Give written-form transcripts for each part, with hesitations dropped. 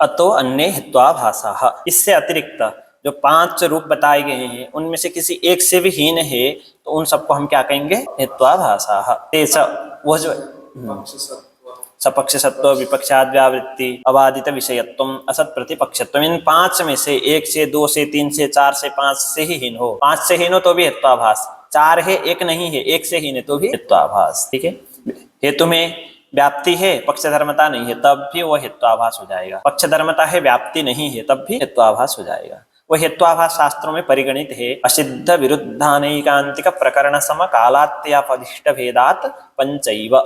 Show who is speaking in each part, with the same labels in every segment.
Speaker 1: अतो अन्य हेत्वाभासः। इससे अतिरिक्त जो 5 रूप बताए गए हैं उनमें से किसी एक से भी हीन है तो उन सबको हम क्या कहेंगे? हेत्वाभासः। वो जो सपक्ष सत्व, विपक्षाद व्यावृत्ति, अबाधित विषयत्व, असत प्रतिपक्षत्व, इन 5 में से 1 से 2 से 3 से 4 से 5 से ही हीन हो, 5 से हीन हो तो भी हेत्वाभास, 4 है 1 नहीं है, 1 से हीन है तो भी हेत्वाभास। ठीक है, हेतु में व्याप्ति है, पक्ष धर्मता नहीं है, तब भी वो हेत्वाभास हो जाएगा। पक्ष धर्मता है, व्याप्ति नहीं है, तब भी हेत्वाभास हो जाएगा। वो हेत्वाभास शास्त्रों में परिगणित है असिद्ध विरुद्धानैकांतिक प्रकरण सम कालात्यापदिष्ट भेदात पंचैव।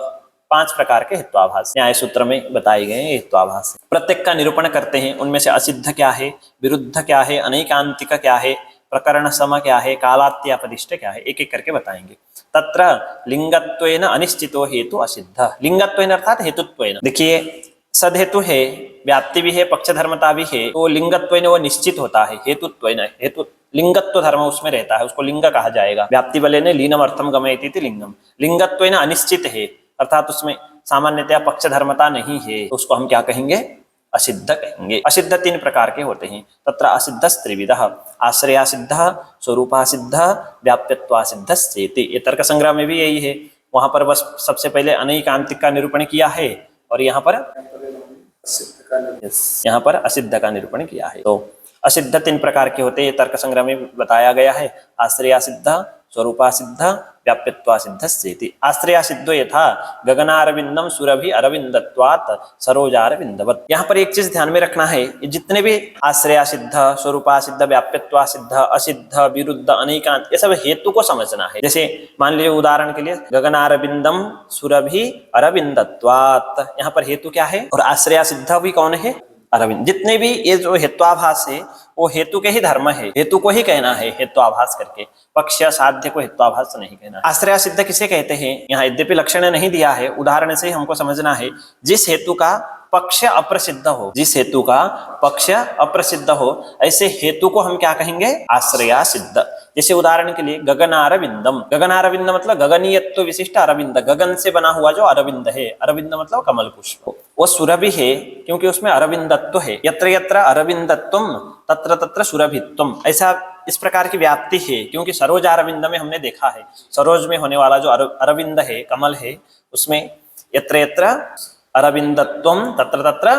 Speaker 1: 5 प्रकार के हेत्वाभास न्याय सूत्र में बताए गए हैं। हेत्वाभास प्रत्येक का निरूपण करते हैं, उनमें से असिद्ध क्या है, विरुद्ध क्या है, अनैकांतिक क्या है, प्रकरण सम क्या है, कालात्यापदिष्ट क्या है, एक एक करके बताएंगे। तत्र लिंगत्वेन अनिश्चितो हेतु असिद्ध। लिंगत्वेन अर्थात हेतुत्वेन। देखिए सद हेतु है, व्याप्ति भी है, पक्ष धर्मता भी है, तो लिंगत्वेन वो निश्चित होता है। हेतुत्वेन, हेतु लिंगत्व धर्म उसमें रहता है, उसको लिंग कहा जाएगा। व्याप्ति बले ने लीनम अर्थम गमयति लिंगम। लिंगत्वेन अनिश्चित है अर्थात उसमें सामान्यतया पक्ष धर्मता नहीं है, तो उसको हम क्या कहेंगे? असिद्ध कहेंगे। असिद्ध 3 प्रकार के होते हैं। तत्र असिद्धस्त्रिविधः, आश्रयासिद्ध, स्वरूपासिद्ध, व्याप्यत्वासिद्ध चेति। ये तर्क संग्रह में भी यही है। वहां पर बस सबसे पहले अनैकांतिक का निरूपण किया है और यहाँ पर असिद्ध का निरूपण किया है। तो असिद्ध 3 प्रकार के होते हैं, तर्क संग्रह में बताया गया है। आश्रयासिद्ध, स्वरूपासिद्ध, व्याप्यत्वासिद्धस्येति। आश्रयासिद्धो यथा गगनारविंदम सुरभि अरविंदत्वात् सरोजारविंदवत्। यहाँ पर एक चीज ध्यान में रखना है, जितने भी आश्रयासिद्ध, स्वरूपासिद्ध, व्याप्यत्वासिद्ध, असिद्ध, विरुद्ध, अनैकांत, ये सब हेतु को समझना है। जैसे मान लीजिए उदाहरण के लिए गगनारविंदम सुरभि अरविंदत्वात्, यहाँ पर हेतु क्या है? और आश्रयासिद्ध भी कौन है? अरविंद। जितने भी ये जो हेत्वाभास है वो हेतु के ही धर्म है, हेतु को ही कहना है हेत्वाभास करके, पक्ष साध्य को हेत्वाभास नहीं कहना। आश्रय सिद्ध किसे कहते हैं? यहाँ यद्यपि लक्षण नहीं दिया है, उदाहरण से हमको समझना है। जिस हेतु का पक्ष अप्रसिद्ध हो, जिस हेतु का पक्ष अप्रसिद्ध हो, ऐसे हेतु को हम क्या कहेंगे? आश्रया सिद्ध। जैसे उदाहरण के लिए गगनारविंदम, गगनारविंद मतलब गगनीयत्व विशिष्ट अरविंद, गगन से बना हुआ जो अरविंद है, अरविंद मतलब कमल पुष्प, वो सुरभि है क्योंकि उसमें अरविंदत्व है। यत्र यत्र अरविंदत्वम तत्र तत्र सुरभित्वम, ऐसा इस प्रकार की व्याप्ति है क्योंकि सरोज अरविंद में हमने देखा है, सरोज में होने वाला जो अरविंद है, कमल है, उसमें यत्र यत्र अरविंदत्वम तत्र तत्र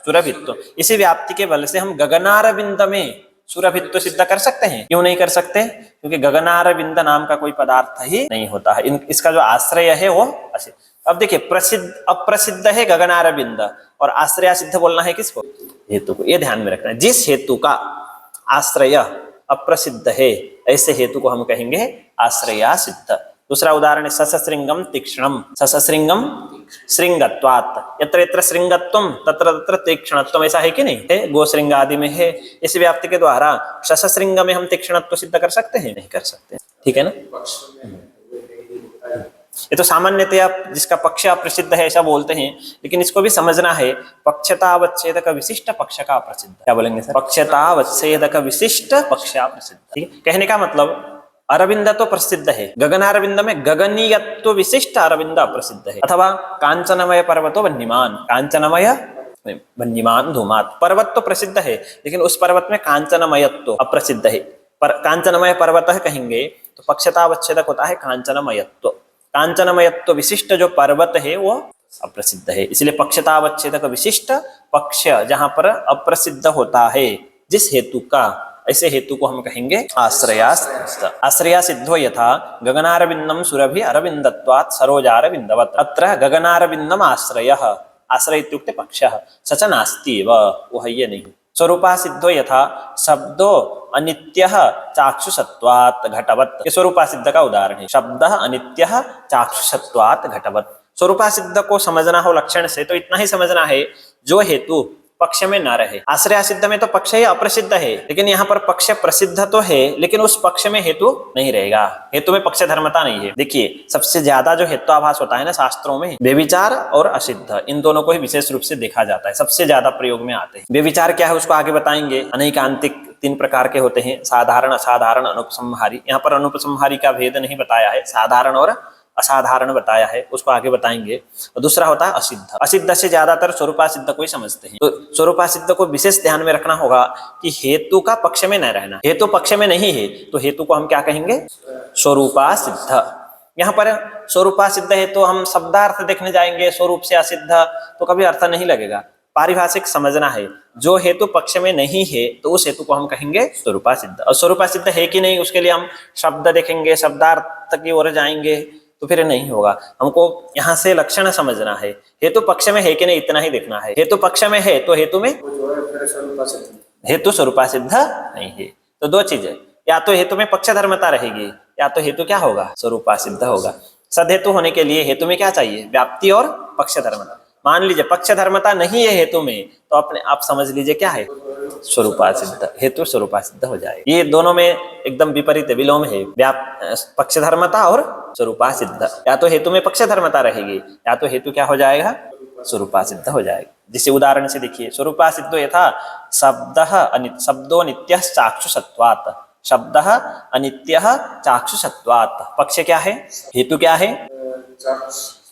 Speaker 1: सुरभित्वम। इसी व्याप्ति के बल से हम गगनारविंद में सुरभित्व सिद्ध कर सकते हैं। क्यों नहीं कर सकते? क्योंकि गगनारविंद नाम का कोई पदार्थ ही नहीं होता है। इसका जो आश्रय है वो असिद्ध। अब देखिए प्रसिद्ध अप्रसिद्ध है गगनारविंद, और आश्रय सिद्ध बोलना है किसको? हेतु को। ये ध्यान में रखना है। जिस हेतु का आश्रय अप्रसिद्ध है, ऐसे हेतु को हम कहेंगे आश्रया सिद्ध। दूसरा उदाहरण है ससश्रृंगम तीक्ष्णम, ससश्रृंगम श्रृंगत्वात्, यत्र यत्र श्रृंगत्वम तत्र तत्र तीक्ष्णत्वम, ऐसा है कि नहीं? है, गोश्रृंग आदि में है। इस व्याप्ति के द्वारा ससश्रृंग में हम तीक्ष्णत्व सिद्ध कर सकते हैं? नहीं कर सकते। ठीक है ना? ये तो सामान्यतया जिसका पक्ष अप्रसिद्ध है ऐसा बोलते हैं, लेकिन इसको भी समझना है। पक्षतावच्छेदक विशिष्ट पक्ष का अप्रसिद्ध, क्या बोलेंगे सर? पक्षतावच्छेदक विशिष्ट पक्ष अप्रसिद्ध। ठीक है, कहने का मतलब अरविंद तो प्रसिद्ध है, गगनारविंद में गगनीयत्व विशिष्ट अरविंद अप्रसिद्ध है। अथवा कांचनमय पर्वतो वन्यमान, कांचनमय वन्यमान धूमात, पर्वत तो प्रसिद्ध है लेकिन उस पर्वत में कांचनमयत्व अप्रसिद्ध है। पर कांचनमय पर्वत कहेंगे तो पक्षतावच्छेदक होता है कांचनमयत्व। कांचनमयत्व विशिष्ट जो पर्वत है वो अप्रसिद्ध है, इसलिए पक्षतावच्छेदक विशिष्ट पक्ष जहां पर अप्रसिद्ध होता है जिस हेतु का, ऐसे हेतु को हम कहेंगे आश्रया सिद्ध। आश्रया सिद्धो यथा गगनारविंदम सुरभि अरविंदत्वात् सरोजारविंदवत्। अत्र गगनारविंदम आश्रयः, आश्रय इत्युक्ते पक्षः, स च नास्ति एव, वो है ये नहीं। स्वरूपा सिद्धो यथा शब्दो अनित्यः चाक्षुषत्वात् घटवत्। ये स्वरूपा सिद्ध का उदाहरण है। शब्द अनित्यः चाक्षुषत्वात् घटवत्। स्वरूपा सिद्ध को समझना हो लक्षण से तो इतना ही समझना है, जो हेतु पक्ष में न रहे। आश्रय सिद्ध में तो पक्ष ही अप्रसिद्ध है, लेकिन यहाँ पर पक्ष प्रसिद्ध तो है लेकिन उस पक्ष में हेतु नहीं रहेगा, हेतु में पक्ष धर्मता नहीं है। देखिए सबसे ज्यादा जो हेत्वाभास होता है ना शास्त्रों में, व्यभिचार और असिद्ध, इन दोनों को ही विशेष रूप से देखा जाता है, सबसे ज्यादा प्रयोग में आते हैं। व्यभिचार क्या है उसको आगे बताएंगे। अनैकांतिक 3 प्रकार के होते हैं, साधारण, असाधारण, अनुपसंहारी। यहाँ पर अनुपसंहारी का भेद नहीं बताया है, साधारण और असाधारण बताया है, उसको आगे बताएंगे। और दूसरा होता है असिद्ध। असिद्ध से ज्यादातर स्वरूपासिद्ध को ही समझते हैं। तो स्वरूपासिद्ध को विशेष ध्यान में रखना होगा कि हेतु का पक्ष में न रहना। हेतु पक्ष में नहीं है तो हेतु को हम क्या कहेंगे? स्वरूपासिद्ध। यहाँ पर स्वरूपासिद्ध है तो हम शब्दार्थ देखने जाएंगे स्वरूप से असिद्ध, तो कभी अर्थ नहीं लगेगा। पारिभाषिक समझना है, जो हेतु पक्ष में नहीं है तो उस हेतु को हम कहेंगे स्वरूपासिद्ध। और स्वरूपासिद्ध है कि नहीं उसके लिए हम शब्द देखेंगे, शब्दार्थ की ओर जाएंगे, तो फिर नहीं होगा। हमको यहाँ से लक्षण समझना है, हेतु पक्ष में है कि नहीं इतना ही देखना है। हेतु पक्ष में है तो हेतु में हेतु स्वरूपासिद्ध नहीं है। तो दो चीजें, या तो हेतु में पक्ष धर्मता रहेगी या तो हेतु क्या होगा? स्वरूपासिद्ध होगा। सदहेतु होने के लिए हेतु में क्या चाहिए? व्याप्ति और पक्ष धर्मता। मान लीजिए पक्ष धर्मता नहीं है हेतु में, तो अपने आप समझ लीजिए क्या है? स्वरूपासिद्ध। हेतु स्वरूपासिद्ध हो जाए। ये दोनों में एकदम विपरीत विलोम है, पक्ष धर्मता और स्वरूपासिद्ध। या तो हेतु में पक्ष धर्मता रहेगी या तो हेतु क्या हो जाएगा? स्वरूपासिद्ध हो जाएगा। जिसे उदाहरण से देखिए, स्वरूपासिद्धो यथा शब्दो नित्यः चाक्षुषत्वात्। शब्द अनित्यः चाक्षुषत्वात्। पक्ष क्या है? हेतु क्या है?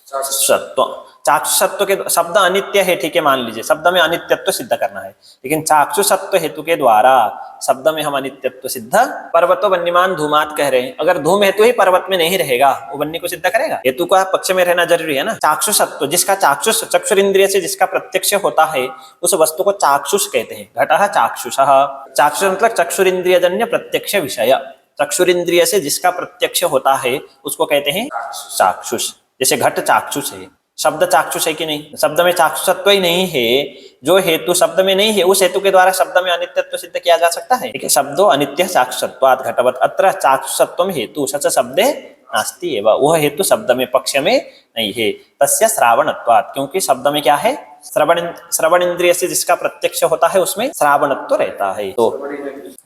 Speaker 1: सत्व। चाक्षुषत्व के शब्द अनित्य है, ठीक है, मान लीजिए शब्द में अनित्यत्व सिद्ध करना है, लेकिन चाक्षुषत्व हेतु के द्वारा शब्द में हम अनित्यत्व सिद्ध। पर्वतो वन्यमान धूमात कह रहे हैं, अगर धूम हेतु ही पर्वत में नहीं रहेगा वो वन्य को सिद्ध करेगा? हेतु का पक्ष में रहना जरूरी है ना। चाक्षुषत्व, जिसका चाक्षुष चक्षुरिंद्रिय से जिसका प्रत्यक्ष होता है उस वस्तु को चाक्षुष कहते हैं। घटः चाक्षुषः। चाक्षुष मतलब चक्षुरिंद्रिय जन्य प्रत्यक्ष विषय। चक्षुरिंद्रिय से जिसका प्रत्यक्ष होता है उसको कहते हैं चाक्षुष। जैसे घट चाक्षुष है, शब्द चाक्षुष है कि नहीं? शब्द में चाक्षुषत्व ही नहीं है, जो हेतु शब्द में नहीं है उस हेतु के द्वारा शब्द में अनित्यत्व सिद्ध किया जा सकता है। ठीक है, शब्दो अनित्य चाक्षुषत्वात् घटवत् अत्र चाक्षुषत्वम हेतु सच शब्दे नास्ति एव। वह हेतु शब्द में पक्ष में नहीं है। तस्य श्रावणत्वात्, क्योंकि शब्द में क्या है? श्रवण इंद्रिय से जिसका प्रत्यक्ष होता है उसमें श्रावणत्व रहता है, तो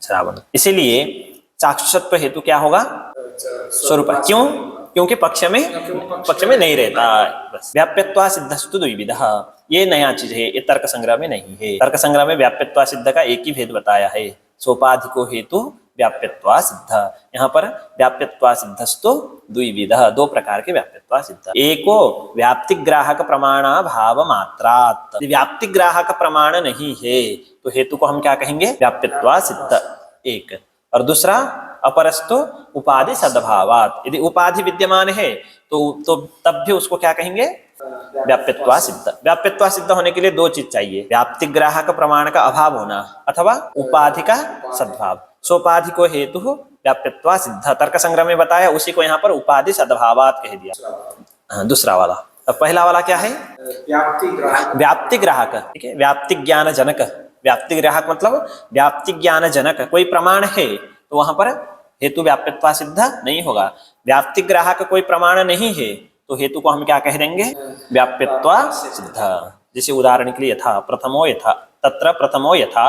Speaker 1: श्रावण। इसीलिए चाक्षुषत्व हेतु क्या होगा? स्वरूप। क्यों? क्योंकि पक्ष में नहीं रहता। बस। व्याप्यत्वा सिद्धस्तु द्विविधः, ये नया चीज है, ये तर्क संग्रह में नहीं है। तर्क संग्रह में व्याप्यत्वा सिद्ध का एक ही भेद बताया है, सोपाधिको हेतु व्याप्यत्वा सिद्ध। यहाँ पर व्याप्यत्वा सिद्धस्तु द्विविधः, दो प्रकार के व्याप्यत्वा सिद्ध। एको व्याप्तिग्राहक प्रमाणाभाव मात्रात्। व्याप्तिग्राहक प्रमाण नहीं है तो हेतु को हम क्या कहेंगे? व्याप्यत्वा सिद्ध एक। और दूसरा अपरस्तु उपाधि सद्भावात्। यदि उपाधि विद्यमान है तो तब भी उसको क्या कहेंगे? व्याप्यत्वा सिद्ध। व्याप्यत्वा सिद्ध होने के लिए दो चीज चाहिए, व्याप्तिग्राहक प्रमाण का अभाव होना अथवा उपाधि का सद्भाव। सोपाधि को हेतु व्याप्यत्वा सिद्ध तर्क संग्रह में बताया, उसी को यहाँ पर उपाधि सद्भावात् कह दिया। दूसरा वाला। अब पहला वाला क्या है? व्याप्ति ग्राहक। ठीक है, व्याप्ति ज्ञान जनक। व्याप्ति ग्राहक मतलब व्याप्ति ज्ञान जनक कोई प्रमाण है तो वहां पर हेतु व्याप्यत्वा सिद्ध नहीं होगा। व्याप्ति ग्राहक कोई प्रमाण नहीं है तो हेतु को हम क्या कह देंगे? व्याप्यत्वा सिद्ध। जैसे उदाहरण के लिए यथा प्रथमो यथा, तत्र प्रथमो यथा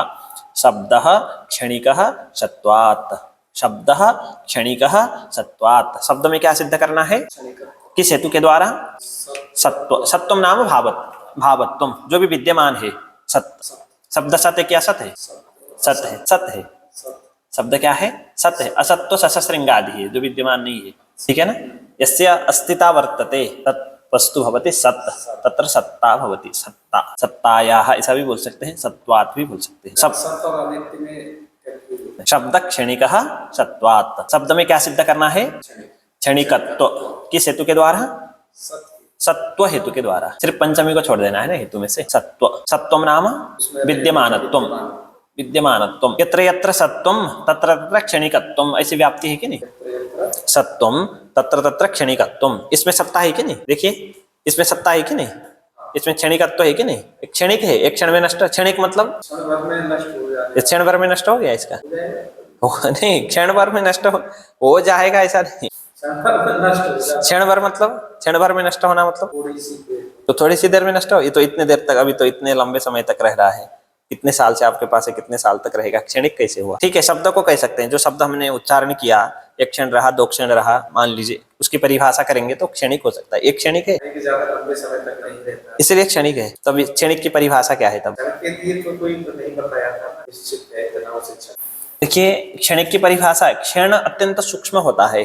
Speaker 1: शब्दः क्षणिकः सत्वात्। शब्दः क्षणिकः सत्वात्। शब्द में क्या सिद्ध करना है? किस हेतु के द्वारा? सत्व। सत्वम नाम भावत्वम, जो भी विद्यमान है सत्य। शब्द सत्य क्या? सत्य है, सत्य है, सत्य है। शब्द क्या है? सत्य है। असत्व सशस्त्रिंगादि है, जो विद्यमान नहीं है। ठीक है ना? यस्य अस्तिता वर्तते तत् वस्तु भवति सत्य, तत्र सत्ता भवति। सत्ता, सत्तायाः ऐसा भी बोल सकते हैं, सत्वात् भी बोल सकते हैं। शब्द क्षणिकः सत्वात्। शब्द में क्या सिद्ध करना है? क्षणिकत्व। किस हेतु के द्वारा? सत्व हेतु के द्वारा। सिर्फ पंचमी को छोड़ देना है ना हेतु में से। सत्व। सत्वम नाम विद्यमानत्वम। विद्यमानत्वम। यत्र यत्र सत्वम तत्र तत्र क्षणिकत्वम, ऐसी व्याप्ति है कि नहीं? सत्वम तत्र तत्र क्षणिकत्वम, इसमें सत्ता है कि नहीं? देखिए इसमें सत्ता है कि नहीं? इसमें क्षणिकत्व है कि नहीं? एक क्षणिक है, एक क्षण में नष्ट। क्षणिक मतलब क्षण भर में नष्ट हो गया इसका? नहीं, क्षण भर में नष्ट हो जाएगा ऐसा नहीं। क्षण भर मतलब क्षण भर में नष्ट होना मतलब तो थोड़ी सी देर में नष्ट हो। ये तो इतने देर तक, अभी तो इतने लंबे समय तक रह रहा है, कितने साल से आपके पास है, कितने साल तक रहेगा? क्षणिक कैसे हुआ? ठीक है, शब्द को कह सकते हैं, जो शब्द हमने उच्चारण किया, एक क्षण रहा, दो क्षण रहा, मान लीजिए, उसकी परिभाषा करेंगे तो क्षणिक हो सकता है। एक क्षणिक है, इसलिए क्षणिक है। तब क्षणिक की परिभाषा क्या है? तब देखिए क्षणिक की परिभाषा, क्षण अत्यंत सूक्ष्म होता है,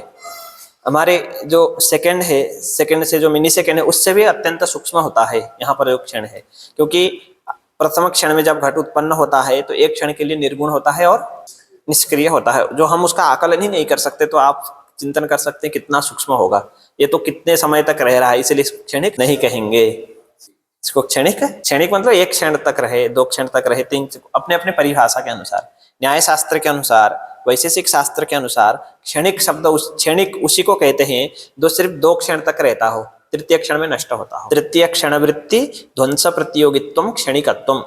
Speaker 1: हमारे जो सेकंड है, सेकंड से जो मिनी सेकंड है उससे भी अत्यंत सूक्ष्म होता है यहाँ पर जो क्षण है, क्योंकि प्रथम क्षण में जब घट उत्पन्न होता है तो एक क्षण के लिए निर्गुण होता है और निष्क्रिय होता है, जो हम उसका आकलन ही नहीं कर सकते। तो आप चिंतन कर सकते हैं कितना सूक्ष्म होगा, ये तो कितने समय तक रह रहा है, इसलिए क्षणिक नहीं कहेंगे इसको। क्षणिक, क्षणिक मतलब एक क्षण तक रहे, 2 क्षण तक रहे, 3, अपने अपने परिभाषा के अनुसार, न्याय शास्त्र के अनुसार, वैशेषिक शास्त्र के अनुसार क्षणिक शब्द क्षणिक उसी को कहते हैं जो सिर्फ 2 क्षण तक रहता हो, तृतीय क्षण में नष्ट होता हो। तृतीय क्षण वृत्ति ध्वंस प्रतियोगित्व क्षणिकत्व,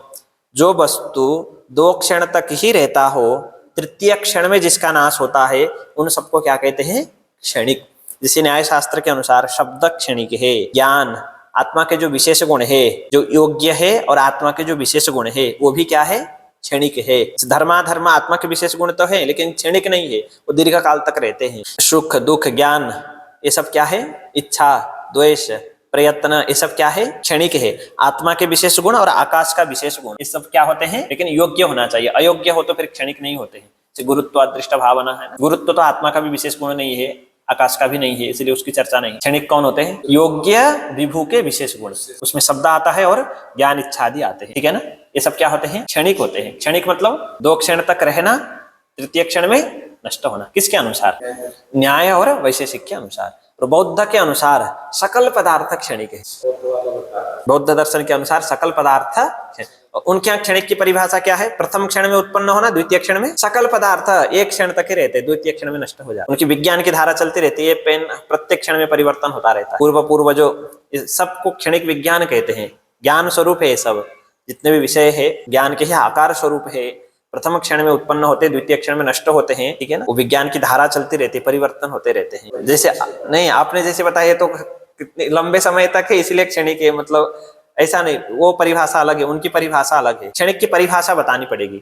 Speaker 1: जो वस्तु 2 क्षण तक ही रहता हो, तृतीय क्षण में जिसका नाश होता है, उन सबको क्या कहते हैं? क्षणिक। जिसे न्याय शास्त्र के अनुसार शब्द क्षणिक है। ज्ञान आत्मा के जो विशेष गुण है, जो योग्य है, और आत्मा के जो विशेष गुण है वो भी क्या है? क्षणिक है। धर्माधर्म आत्मा के विशेष गुण तो है लेकिन क्षणिक नहीं है, वो दीर्घ काल तक रहते हैं। सुख दुख ज्ञान ये सब क्या है? इच्छा द्वेष प्रयत्न ये सब क्या है? क्षणिक है। आत्मा के विशेष गुण और आकाश का विशेष गुण ये सब क्या होते हैं? लेकिन योग्य होना चाहिए, अयोग्य हो तो फिर क्षणिक नहीं होते हैं। गुरुत्व अदृष्ट भावना है, गुरुत्व तो आत्मा का भी विशेष गुण नहीं है, आकाश का भी नहीं है, इसलिए उसकी चर्चा नहीं। क्षणिक कौन होते हैं? योग्य विभू के विशेष गुण, उसमें शब्द आता है और ज्ञान इच्छा आदि आते हैं, ठीक है ना। ये सब क्या होते हैं? क्षणिक होते हैं। क्षणिक मतलब 2 क्षण तक रहना, तृतीय क्षण में नष्ट होना। किसके अनुसार? न्याय और वैशेषिक के अनुसार। और बौद्ध के अनुसार सकल पदार्थ क्षणिक है। बौद्ध दर्शन के अनुसार सकल पदार्थ, उनके यहाँ क्षणिक की परिभाषा क्या है? प्रथम क्षण में उत्पन्न होना, द्वितीय क्षण में सकल पदार्थ 1 क्षण तक ही रहते, द्वितीय क्षण में नष्ट हो जाते। उनकी विज्ञान की धारा चलती रहती है, पेन प्रत्येक क्षण में परिवर्तन होता रहता है। पूर्व पूर्व जो सबको क्षणिक विज्ञान कहते हैं। ज्ञान स्वरूप है ये सब, जितने भी विषय है ज्ञान के ही आकार स्वरूप है। प्रथम क्षण में उत्पन्न होते, द्वितीय क्षण में नष्ट होते हैं, ठीक है ना। वो विज्ञान की धारा चलती रहती है, परिवर्तन होते रहते हैं। जैसे नहीं आपने जैसे बताया तो कितने लंबे समय तक है इसलिए क्षणिक है, मतलब ऐसा नहीं, वो परिभाषा अलग है, उनकी परिभाषा अलग है। क्षणिक की परिभाषा बतानी पड़ेगी।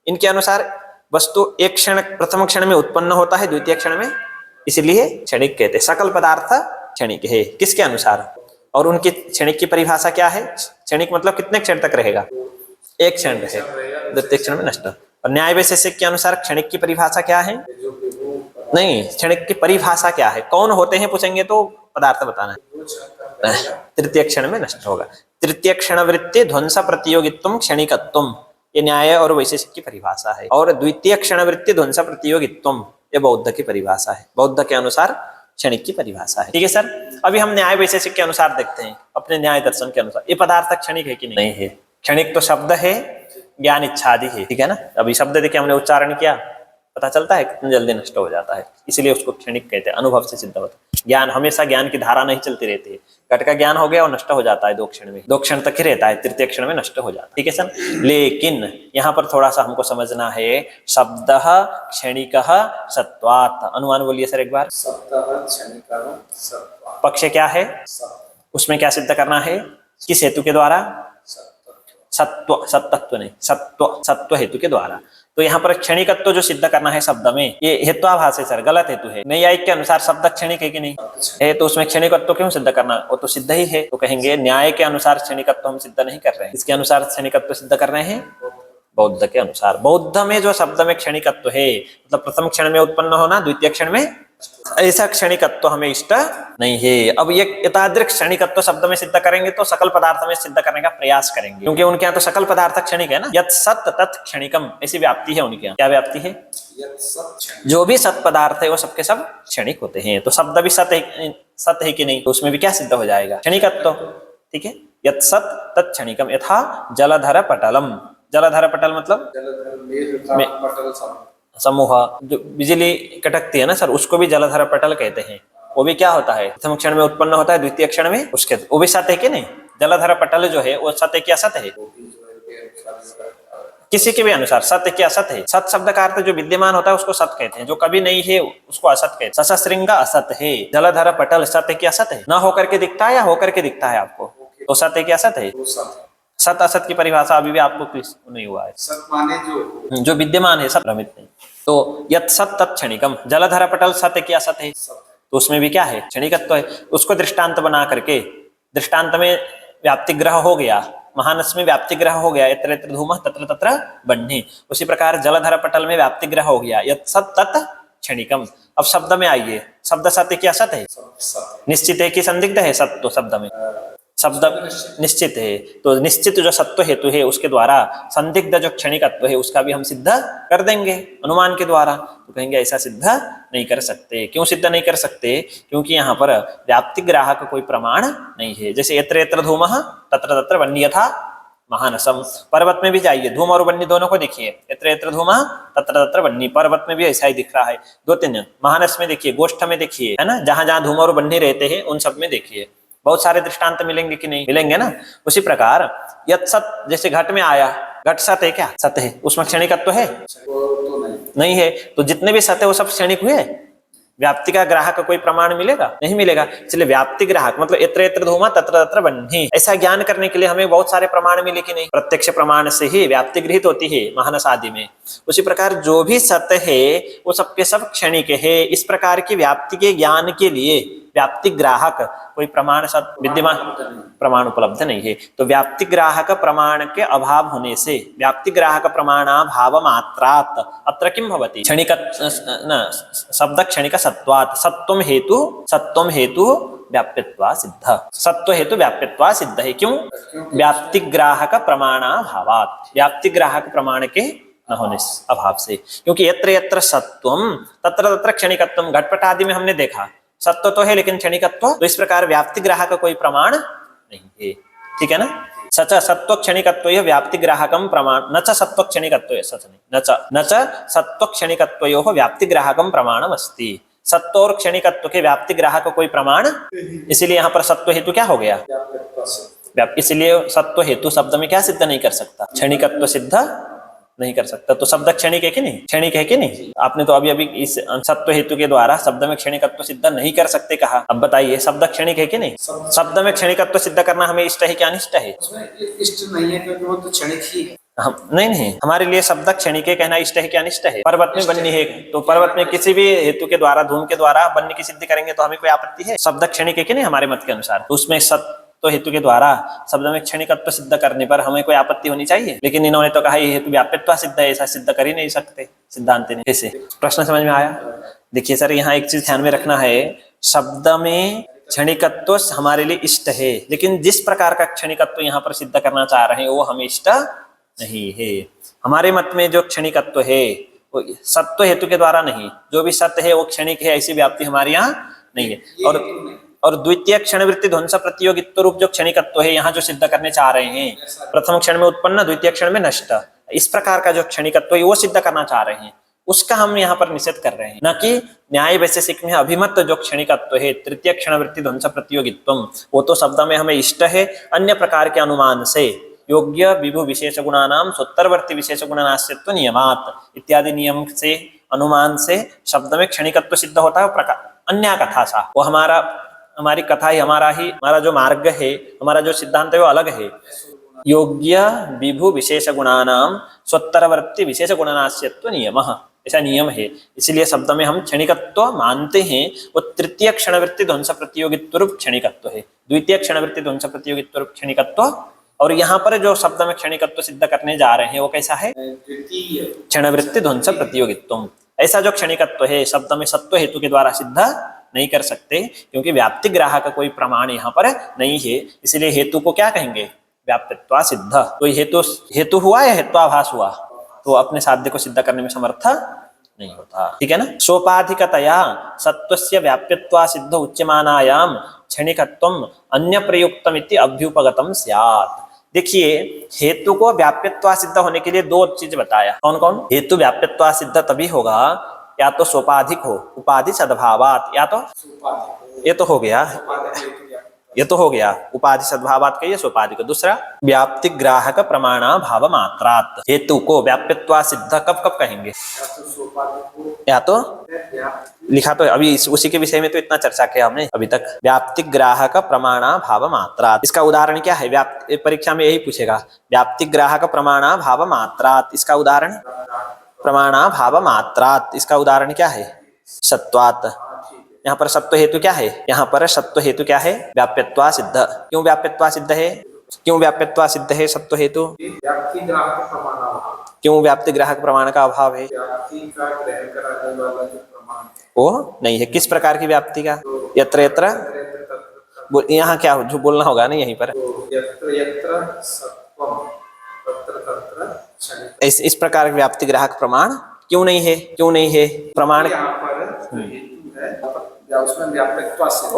Speaker 1: इनके अनुसार वस्तु 1 क्षण प्रथम क्षण में उत्पन्न होता है, द्वितीय क्षण में, इसलिए क्षणिक कहते हैं। सकल पदार्थ क्षणिक है। किसके अनुसार? और उनकी क्षणिक की परिभाषा क्या है? क्षणिक मतलब कितने क्षण तक रहेगा? 1 क्षण रहे, द्वितीय क्षण में नष्ट। और न्याय वैशेषिक के अनुसार क्षणिक की परिभाषा क्या है? नहीं, क्षणिक की परिभाषा क्या है? कौन होते हैं पूछेंगे तो पदार्थ बताना है। तृतीय क्षण में नष्ट होगा। तृतीय क्षण वृत्ति ध्वंस प्रतियोगित्व क्षणिकत्व, ये न्याय और वैशेषिक की परिभाषा है। और द्वितीय क्षण वृत्ति ध्वंस प्रतियोगित्व ये बौद्ध की परिभाषा है। बौद्ध के अनुसार क्षणिक की परिभाषा है, ठीक है सर। अभी हम न्याय वैशेषिक के अनुसार देखते हैं, अपने न्याय दर्शन के अनुसार ये पदार्थ क्षणिक है कि नहीं है। क्षणिक तो शब्द है, ज्ञान इच्छा आदि है, ठीक है ना। अभी शब्द देखे हमने उच्चारण किया, पता चलता है कितनी जल्दी नष्ट हो जाता है, इसलिए उसको क्षणिक कहते हैं। अनुभव से सिद्ध होता है। ज्ञान हमेशा, ज्ञान की धारा नहीं चलती रहती है। घट का ज्ञान हो गया और नष्ट हो जाता है 2 क्षण में, 2 क्षण तक ही रहता है, तृतीय क्षण में नष्ट हो जाता है, ठीक है सर। लेकिन यहाँ पर थोड़ा सा हमको समझना है, शब्द क्षणिक सत्वात्। अनुमान बोलिए सर एक बार। पक्ष क्या है? उसमें क्या सिद्ध करना है? किस हेतु के द्वारा? सत्व, सत्तत्व नहीं, सत्व हेतु के द्वारा। तो यहाँ पर क्षणिकत्व जो सिद्ध करना है शब्द में, ये हेत्वाभास है सर, गलत हेतु है। न्यायिक के अनुसार शब्द क्षणिक है कि नहीं है, तो उसमें क्षणिकत्व क्यों सिद्ध करना? वो तो सिद्ध ही है। तो कहेंगे न्याय के अनुसार क्षणिकत्व हम सिद्ध नहीं कर रहे हैं, इसके अनुसार क्षणिकत्व सिद्ध कर रहे हैं बौद्ध के अनुसार। बौद्ध में जो शब्द में क्षणिकत्व है, मतलब प्रथम क्षण में उत्पन्न होना, द्वितीय क्षण में, ऐसा क्षणिकत्व हमें इष्ट नहीं है। अब ये एतादृश क्षणिकत्व शब्द में सिद्ध करेंगे तो सकल पदार्थ में सिद्ध करने का प्रयास करेंगे, क्योंकि उनके यहाँ तो सकल पदार्थ क्षणिक है ना। यत् सत् तत् क्षणिकम, ऐसी व्याप्ति है उनके यहाँ। क्या व्याप्ति है? जो भी सत पदार्थ है वो सबके सब क्षणिक होते हैं। तो शब्द भी सत है कि नहीं, तो उसमें भी क्या सिद्ध हो जाएगा? क्षणिकत्व, ठीक है। यत् सत् तत् क्षणिकम। यथा जलधर पटलम, जलधर पटल मतलब समूह, जो बिजली कटकती है ना सर, उसको भी जलधर पटल कहते हैं। वो भी क्या होता है? प्रथम क्षण में उत्पन्न होता है, द्वितीय क्षण में उसके, वो भी सत है कि नहीं? जलधर पटल जो है वो सत है क्या असत है? किसी के भी अनुसार सत्य क्या असत है। सत शब्द का अर्थ जो विद्यमान होता है उसको सत कहते हैं, जो कभी नहीं है उसको असत कहते हैं। सशृंग असत है, जलधर पटल सत्य क्या असत है? ना होकर के दिखता है या होकर के दिखता है आपको? तो सत्य क्या असत है? सत असत की परिभाषा अभी भी आपको नहीं हुआ है। सत माने जो विद्यमान है, सब भ्रमित नहीं। तो यत् सत् तत् क्षणिकम, जलधर पटल सत्य क्या असत है? तो उसमें भी क्या है? क्षणिकत्व है। उसको दृष्टांत बना करके, दृष्टांत में व्याप्तिग्रह हो गया, महानस में व्याप्तिग्रह हो गया, यत्र यत्र धूमः तत्र तत्र बह्निः। उसी प्रकार जलधर पटल में व्याप्तिग्रह हो गया, यत् सत् तत् क्षणिकम। अब शब्द में आइए, शब्द सत्य क्या सत्य है? निश्चित है कि संदिग्ध है? सत्य शब्द में शब्द निश्चित है, तो निश्चित जो सत्व हेतु है उसके द्वारा संदिग्ध जो क्षणिकत्व है उसका भी हम सिद्ध कर देंगे अनुमान के द्वारा। तो कहेंगे ऐसा सिद्ध नहीं कर सकते। क्यों सिद्ध नहीं कर सकते? क्योंकि यहाँ पर व्याप्ति ग्राहक कोई प्रमाण नहीं है। जैसे यत्र यत्र धूमः तत्र तत्र वह्नि यथा महानसम, पर्वत में भी जाइए, धूम और वह्नि दोनों को देखिए, यत्र यत्र धूमः तत्र तत्र वह्नि, पर्वत में भी ऐसा ही दिख रहा है। दो तीन महानस में देखिए, गोष्ठ में देखिए, है ना, जहां जहां धूम और वह्नि रहते हैं उन सब में देखिए, बहुत सारे दृष्टांत मिलेंगे कि नहीं मिलेंगे ना। उसी प्रकार यत् सत, जैसे घट में आया, घट सत है क्या? सत है, उसमें क्षणिकत्व है? नहीं है। तो जितने भी सत है वो सब क्षणिक हुए। व्याप्ति का ग्राहक कोई प्रमाण मिलेगा? नहीं मिलेगा। इसलिए व्याप्ति ग्राहक मतलब यत्र यत्र धूमा तत्र तत्र वह्नि, ऐसा ज्ञान करने के लिए हमें बहुत सारे प्रमाण मिले कि नहीं? प्रत्यक्ष प्रमाण से ही व्याप्ति गृहित होती है महानस आदि में। उसी प्रकार जो भी सत्य है वो सबके सब क्षणिक है। इस प्रकार की व्याप्ति के ज्ञान के लिए व्याप्ति ग्राहक कोई प्रमाण सत विद्यमान प्रमाण उपलब्ध नहीं है। तो व्याप्ति ग्राहक प्रमाण के अभाव होने से व्याप्ति ग्राहक प्रमाणाभाव मात्रात् अत्र किम भवति? क्षणिक शब्द क्षणिक सत्वात्, सत्वम हेतु व्याप्यत्वा सिद्ध, सत्व हेतु व्याप्यत्वा सिद्ध है। क्यों? व्याप्ति ग्राहक प्रमाणाभावात्, व्याप्ति ग्राहक प्रमाण के न होने अभाव से। क्योंकि यत्र यत्र सत्वम तत्र तत्र क्षणिकत्वम, घटपट आदि में हमने देखा सत्व तो है लेकिन क्षणिकत्व, तो इस प्रकार व्याप्ति ग्राहक कोई प्रमाण नहीं है। ठीक है ना? सच सत्व क्षणिकत्व व्याप्ति ग्राहकम प्रमाण, न च सत्व क्षणिकत्व, सच नहीं, न च सत्व क्षणिकत्वयोः व्याप्ति ग्राहकम प्रमाणम अस्ति। सत्व और क्षणिकत्व के व्याप्ति ग्राहक कोई प्रमाण, इसीलिए यहाँ पर सत्व हेतु क्या हो गया? इसलिए सत्व हेतु शब्द में क्या सिद्ध नहीं कर सकता? क्षणिकत्व सिद्ध नहीं कर सकता। तो शब्द क्षणिक है कि नहीं? क्षणिक है कि नहीं? आपने तो अभी अभी इस सत्व हेतु के द्वारा शब्द में क्षणिकत्व सिद्ध नहीं कर सकते कहा। अब बताइए शब्द क्षणिक है कि नहीं? शब्द में क्षणिकत्व सिद्ध करना हमें इष्ट है क्या अनिष्ट है?
Speaker 2: इष्ट नहीं है क्योंकि वो तो क्षणिक ही है।
Speaker 1: हम नहीं, हमारे लिए शब्द क्षणिक है कहना इष्ट है क्या अनिष्ट है? पर्वत में वन्य है, तो पर्वत में किसी भी हेतु के द्वारा धूम के द्वारा वन्य की सिद्धि करेंगे तो हमें कोई आपत्ति है? शब्द क्षणिक है कि नहीं हमारे मत के अनुसार? तो उसमें तो हेतु के द्वारा शब्द में क्षणिकत्व सिद्ध करने पर हमें कोई आपत्ति होनी चाहिए। लेकिन इन्होंने तो कहा ये हेतु व्याप्यत्व सिद्ध है, ऐसा सिद्ध कर ही नहीं सकते सिद्धांत ने। कैसे? प्रश्न समझ में आया? देखिए सर, यहाँ एक चीज ध्यान में रखना है, शब्द में क्षणिकत्व हमारे लिए इष्ट है, लेकिन जिस प्रकार का क्षणिकत्व यहाँ पर सिद्ध करना चाह रहे हैं वो हमें इष्ट नहीं है। हमारे मत में जो क्षणिकत्व है वो सत्व हेतु के द्वारा नहीं, जो भी सत्य है वो क्षणिक है, ऐसी व्याप्ति हमारे यहाँ नहीं है। और द्वितीय क्षण वृत्ति ध्वंस प्रतियोगित्व रूप जो क्षणिकत्व है यहाँ जो सिद्ध करने चाह रहे हैं, प्रथम क्षण में उत्पन्न द्वितीय क्षण में नष्ट, इस प्रकार का जो क्षणिकत्व है वो सिद्ध करना चाह रहे हैं, उसका हम यहाँ पर निषेध कर रहे हैं। न कि न्याय वैशेषिक में अभिमत जो क्षणिकत्व है तृतीय क्षण वृत्ति ध्वंस प्रतियोगित्व, वो तो शब्द में हमें इष्ट है। अन्य प्रकार के अनुमान से योग्य विभु विशेष गुणानाम सोत्तरवर्ती विशेष गुणनास्यत्व नियमात इत्यादि नियम से अनुमान से शब्द में क्षणिकत्व सिद्ध होता है। प्रकार अन्य कथा सा, वो हमारी कथा ही हमारा जो मार्ग है, हमारा जो सिद्धांत है वो अलग है। योग्य विभु विशेष गुणानाम स्वोत्तरवर्ती विशेष गुणनास्यत्व नियम, ऐसा नियम है। इसलिए शब्द में हम क्षणिकत्व मानते हैं, वो तृतीय क्षणवृत्ति ध्वंस प्रतियोगित्व रूप क्षणिकत्व है, द्वितीय क्षणवृत्ति ध्वंस प्रतियोगित्व रूप क्षणिकत्व। और यहाँ पर जो शब्द में क्षणिकत्व सिद्ध करने जा रहे हैं वो कैसा है? क्षणवृत्ति ध्वंस प्रतियोगित्व। ऐसा जो क्षणिकत्व है शब्द में सत्व हेतु के द्वारा सिद्ध नहीं कर सकते, क्योंकि व्याप्ति ग्राहक कोई प्रमाण यहाँ पर नहीं है। इसलिए हेतु को क्या कहेंगे? व्याप्यत्वा सिद्ध। तो हेतु हुआ या हेत्वाभास हुआ, तो अपने साध्य को सिद्ध करने में समर्थ नहीं होता। ठीक है ना? सोपाधिकतया सत्वस्य व्याप्यत्वा सिद्ध उच्यमानायाम क्षणिकत्वम अन्य प्रयुक्तम इति अभ्युपगतम स्यात्। देखिए, हेतु को व्याप्यत्वा सिद्ध होने के लिए दो चीज बताया। कौन कौन? हेतु व्याप्यत्वा सिद्ध तभी होगा या तो सोपाधिक हो, उपाधि सद्भावात, या तो ये तो हो गया उपाधि सद्भावात का ये सोपाधिक। दूसरा व्याप्ति ग्राहक प्रमाणा भाव मात्रात। हेतु को व्याप्यत्वा सिद्ध कब कब कहेंगे? या तो लिखा तो अभी उसी के विषय में तो इतना चर्चा किया हमने अभी तक। व्याप्ति ग्राहक प्रमाणा भाव मात्रात, इसका उदाहरण क्या है? परीक्षा में यही पूछेगा, व्याप्ति ग्राहक प्रमाणा भाव मात्रात, इसका उदाहरण प्रमाणा भाव मात्रात, इसका उदाहरण क्या है? सत्वात। यहाँ पर सत्व हेतु क्या है? यहाँ पर सत्व हेतु क्या है? व्याप्यत्वा सिद्ध। क्यों व्याप्यत्वा सिद्ध है? क्यों व्याप्यत्वा सिद्ध है सत्व हेतु? क्यों व्याप्ति ग्राहक प्रमाण का अभाव है? वो नहीं है। किस प्रकार की व्याप्ति का? यत्र यत्र, यहाँ क्या जो बोलना होगा ना यहीं पर,
Speaker 2: तो यत्र यत्र सत्वम तत्र तत्र क्षणिक।
Speaker 1: इस प्रकार की व्याप्ति ग्राहक प्रमाण क्यों नहीं है? क्यों नहीं है प्रमाण?
Speaker 2: यहाँ पर जो हेतु है या उसमें व्यापकत्व से,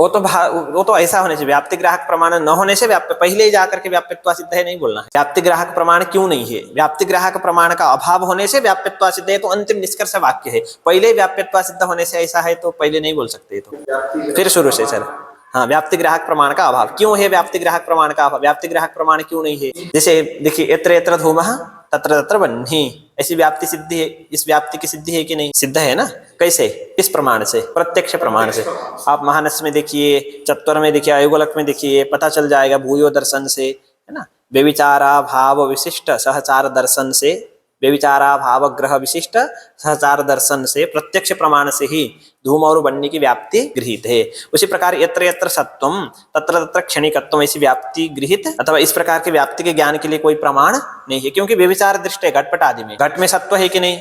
Speaker 1: वो तो ऐसा होने से व्याप्ति ग्राहक प्रमाण न होने से पहले ही जाकर के व्याप्यत्व सिद्ध है नहीं बोलना है। व्याप्ति ग्राहक प्रमाण क्यों नहीं है? व्याप्ति ग्राहक प्रमाण का अभाव होने से व्याप्यत्व सिद्ध है, तो अंतिम निष्कर्ष वाक्य है। पहले व्याप्यत्व सिद्ध होने से ऐसा है तो पहले नहीं बोल सकते। तो फिर शुरू से सर, हाँ, व्याप्ति ग्राहक प्रमाण का अभाव क्यों है? व्याप्ति ग्राहक प्रमाण का अभाव, व्याप्ति ग्राहक प्रमाण क्यों नहीं है? जैसे देखिए, यत्र यत्र धूमः तत्र तत्र वह्निः, ऐसी व्याप्ति सिद्धि है। इस व्याप्ति की सिद्धि है कि नहीं? सिद्ध है ना। कैसे? किस प्रमाण से? प्रत्यक्ष प्रमाण से। आप महानस में देखिए, चत्वर में देखिए, अयुगलक में देखिए, पता चल जाएगा भूयो दर्शन से, है ना। व्यभिचारा भाव विशिष्ट सहचार दर्शन से, व्यभिचारा भाव ग्रह विशिष्ट सहचार दर्शन से, प्रत्यक्ष प्रमाण से ही धूम और वह्नि की व्याप्ति गृहीत है। उसी प्रकार यत्र यत्र सत्वम तत्र तत्र क्षणिकत्वम, ऐसी व्याप्ति गृहीत अथवा इस प्रकार की व्याप्ति के ज्ञान के लिए कोई प्रमाण नहीं है, क्योंकि व्यभिचार दृष्टि है घटपट आदि में। घट में सत्व है कि नहीं?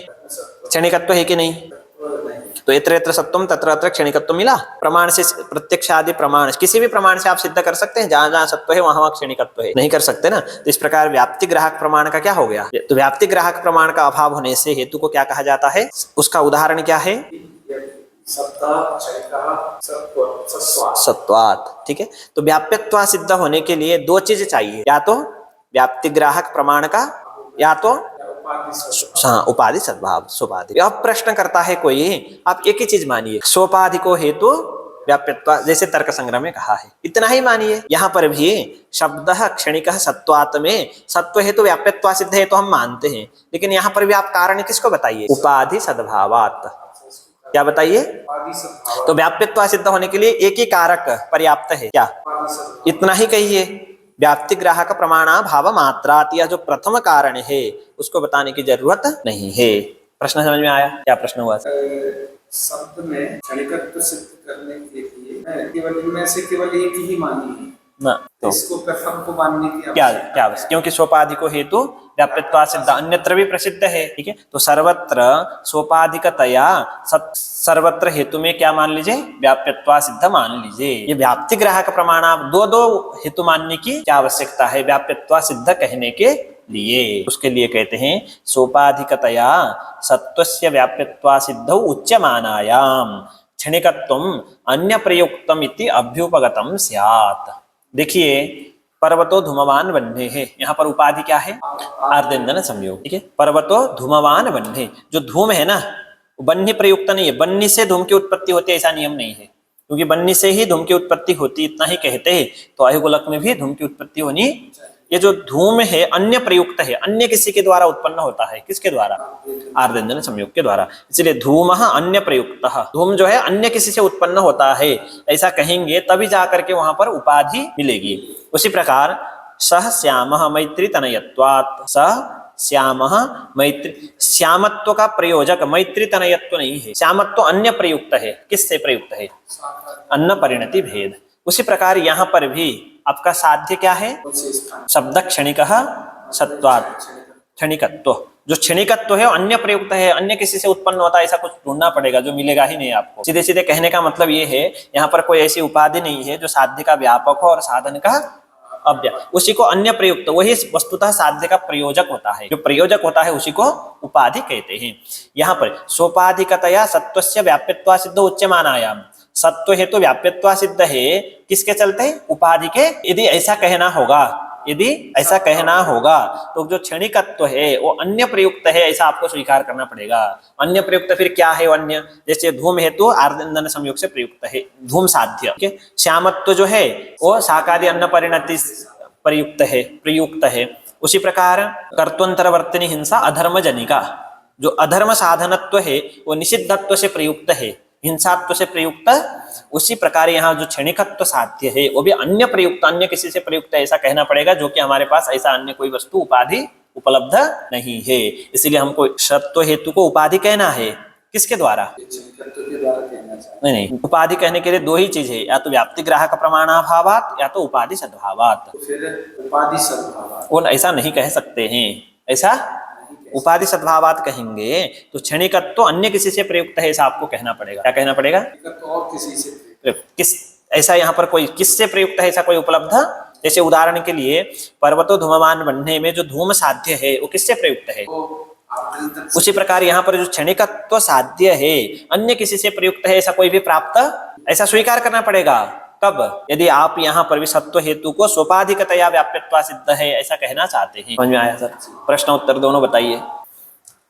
Speaker 1: क्षणिकत्व है कि नहीं? तो यत्र यत्र सत्वम तत्र तत्र क्षणिकत्व मिला। प्रमाण से, प्रत्यक्ष आदि प्रमाण, किसी भी प्रमाण से आप सिद्ध कर सकते हैं जहां जहां सत्व है वहां वहां क्षणिकत्व है, नहीं कर सकते ना। तो इस प्रकार व्याप्ति ग्राहक प्रमाण का क्या हो गया? तो व्याप्ति ग्राहक प्रमाण का अभाव होने से हेतु को क्या कहा जाता है? उसका उदाहरण क्या है? सत्वात। ठीक है, तो व्याप्यत्व सिद्ध होने के लिए दो चीज चाहिए, या तो व्याप्ति ग्राहक प्रमाण का, या तो हाँ उपाधि सद्भाव सोपाधि। अब प्रश्न करता है कोई, आप एक ही चीज मानिए, सोपाधि को हेतु व्याप्यत्व, जैसे तर्क संग्रह में कहा है, इतना ही मानिए। यहाँ पर भी शब्द क्षणिक सत्वात् में सत्व हेतु व्याप्यत्व सिद्ध है तो हम मानते हैं, लेकिन यहाँ पर भी आप कारण किसको बताइए? उपाधि सद्भावात्। क्या बताइए? तो व्याप्यत्व सिद्ध होने के लिए एक ही कारक पर्याप्त है, क्या? इतना ही कहिए। व्याप्ति ग्राहक प्रमाणा भाव मात्रात, यह जो प्रथम कारण है उसको बताने की जरूरत नहीं है। प्रश्न समझ में आया? क्या प्रश्न हुआ?
Speaker 2: शब्द में क्षणिकत्व सिद्ध करने के लिए केवल इनमें से केवल एक ही मानी है
Speaker 1: ना, तो
Speaker 2: इसको प्रथम को मानने की
Speaker 1: क्या क्या बस, क्योंकि सोपाधि को हेतु व्याप्यत्व सिद्ध अन्यत्र भी प्रसिद्ध है। ठीक है, तो सर्वत्र सोपाधिकतया सर्वत्र हेतु में क्या मान लीजिए? व्याप्यत्व सिद्ध मान लीजिए। ये व्याप्ति ग्राहक प्रमाण आप दो दो हेतु मानने की क्या आवश्यकता है व्याप्यत्व सिद्ध कहने के लिए? उसके लिए कहते हैं सोपाधिकतया सत्वस्य व्याप्यत्व सिद्ध उच्यमानायाम क्षणिकत्वम अन्य प्रयुक्तम इति अभ्युपगतम स्यात्। देखिए, पर्वतो धूमवान वह्नि है, यहाँ पर उपाधि क्या है? आर्देन्दन संयोग। ठीक है, पर्वतो धूमवान वह्नि, जो धूम है ना वह्नि प्रयुक्त नहीं है। वह्नि से धूम की उत्पत्ति होती है ऐसा नियम नहीं है, क्योंकि वह्नि से ही धूम की उत्पत्ति होती, इतना ही कहते हैं। तो आयुगोलक में भी धूम की उत्पत्ति होनी, ये जो धूम है अन्य प्रयुक्त है, अन्य किसी के द्वारा उत्पन्न होता है। किसके द्वारा? आर्देन्दन संयोग के द्वारा। इसलिए धूम अन्य प्रयुक्त, धूम जो है अन्य किसी से उत्पन्न होता है ऐसा कहेंगे तभी जाकर के वहां पर उपाधि मिलेगी। उसी प्रकार सह श्यामः मैत्री तनयत्वात्, सह श्यामः मैत्री, श्यामत्व का प्रयोजक मैत्री तनयत्व नहीं है। श्यामत्व अन्य प्रयुक्त है। किससे प्रयुक्त है? अन्न परिणति भेद। उसी प्रकार यहाँ पर भी आपका साध्य क्या है? शब्द क्षणिक सत्वात्, क्षणिकत्व। जो क्षणिकत्व है अन्य प्रयुक्त है, अन्य किसी से उत्पन्न होता है, ऐसा कुछ ढूंढना पड़ेगा जो मिलेगा ही नहीं आपको। सीधे सीधे कहने का मतलब ये है, यहाँ पर कोई ऐसी उपाधि नहीं है जो साध्य का व्यापक हो और साधन का अव्यापक, उसी को अन्य प्रयुक्त, वही वस्तुतः साध्य का प्रयोजक होता है। जो प्रयोजक होता है उसी को उपाधि कहते हैं। यहाँ पर सोपाधिकतया सत्वस्य व्याप्यत्व सिद्ध उच्यमानायाम, सत्व हेतु तो व्याप्यत्व सिद्ध है किसके चलते? उपाधि के। यदि ऐसा कहना होगा, यदि ऐसा कहना होगा तो जो क्षणिकत्व है वो अन्य प्रयुक्त है ऐसा आपको स्वीकार करना पड़ेगा। अन्य प्रयुक्त फिर क्या है? अन्य जैसे धूम हेतु आर्देन्दन संयोग से प्रयुक्त है, धूम साध्य। ठीक है, श्यामत्व जो है वो शाकादि अन्न परिणति प्रयुक्त है। उसी प्रकार कर्तव्यंतरवर्तिनी हिंसा अधर्म जनिका, जो अधर्म साधनत्व है वो निषिद्धत्व से प्रयुक्त है, हिंसात्व से प्रयुक्त। उसी प्रकार यहाँ जो क्षणिकत्व साध्य है वो भी अन्य प्रयुक्त, अन्य किसी से प्रयुक्त ऐसा कहना पड़ेगा, जो कि हमारे पास ऐसा अन्य कोई वस्तु उपाधि उपलब्ध नहीं है। इसलिए हमको सत्व हेतु को उपाधि कहना है। किसके द्वारा? नहीं, उपाधि कहने के लिए दो ही चीज है, या तो व्याप्ति ग्राहक प्रमाणाभावात या तो उपाधि सद्भावात।
Speaker 2: फिर उपाधि सद्भावात
Speaker 1: वो ऐसा नहीं कह सकते हैं, ऐसा उपाधि सद्भावात कहेंगे तो क्षणिकत्व तो अन्य किसी से प्रयुक्त है, ऐसा आपको कहना पड़ेगा। क्या कहना पड़ेगा?
Speaker 2: तो और किसी से
Speaker 1: किस, ऐसा यहाँ पर कोई किससे प्रयुक्त है, ऐसा कोई उपलब्ध? जैसे उदाहरण के लिए पर्वतो धूममान बनने में जो धूम साध्य है वो किससे प्रयुक्त है? उसी प्रकार यहाँ पर जो क्षणिकत्व साध्य है अन्य किसी से प्रयुक्त है, ऐसा कोई भी प्राप्त, ऐसा स्वीकार करना पड़ेगा। कब? यदि आप यहाँ पर भी सत्व हेतु को सोपाधिकतया व्याप्यत्वा सिद्ध है ऐसा कहना चाहते हैं। समझ में आया सर? प्रश्न उत्तर दोनों बताइए।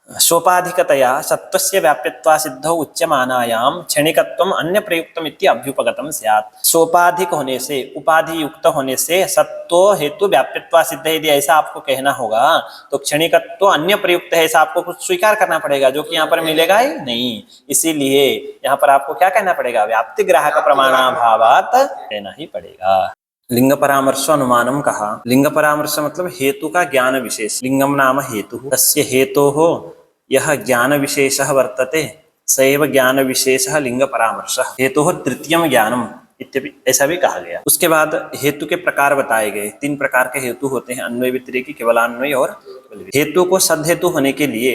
Speaker 1: सोपाधिकतया सत्वस्य व्याप्यत्वा सिद्धौ उच्यमानायाम क्षणिकत्वम अन्य प्रयुक्तम इति अभ्युपगतम स्यात्। सोपाधिक होने से, उपाधि युक्त होने से सत्व हेतु व्याप्यत्वा सिद्ध है, यदि ऐसा आपको कहना होगा तो क्षणिकत्व अन्य प्रयुक्त है ऐसा आपको कुछ स्वीकार करना पड़ेगा, जो कि यहाँ पर मिलेगा ही नहीं। इसीलिए यहाँ पर आपको क्या कहना पड़ेगा? व्याप्ति ग्राहक प्रमाणाभावात कहना ही पड़ेगा। लिंग परामर्श अनुमानम कहा। लिंग परामर्श मतलब हेतु का ज्ञान विशेष। लिंगम नाम हेतु, तस्य हेतोः यह ज्ञान विशेषः वर्तते सैव ज्ञान विशेषः लिंग परामर्श। हेतोः तृतीयम ज्ञानम इत्यपि ऐसा भी कहा गया। उसके बाद हेतु के प्रकार बताए गए। 3 प्रकार के हेतु होते हैं, अन्वय व्यतिरेकी, केवलान्वय और केवल। हेतु को सदहेतु होने के लिए,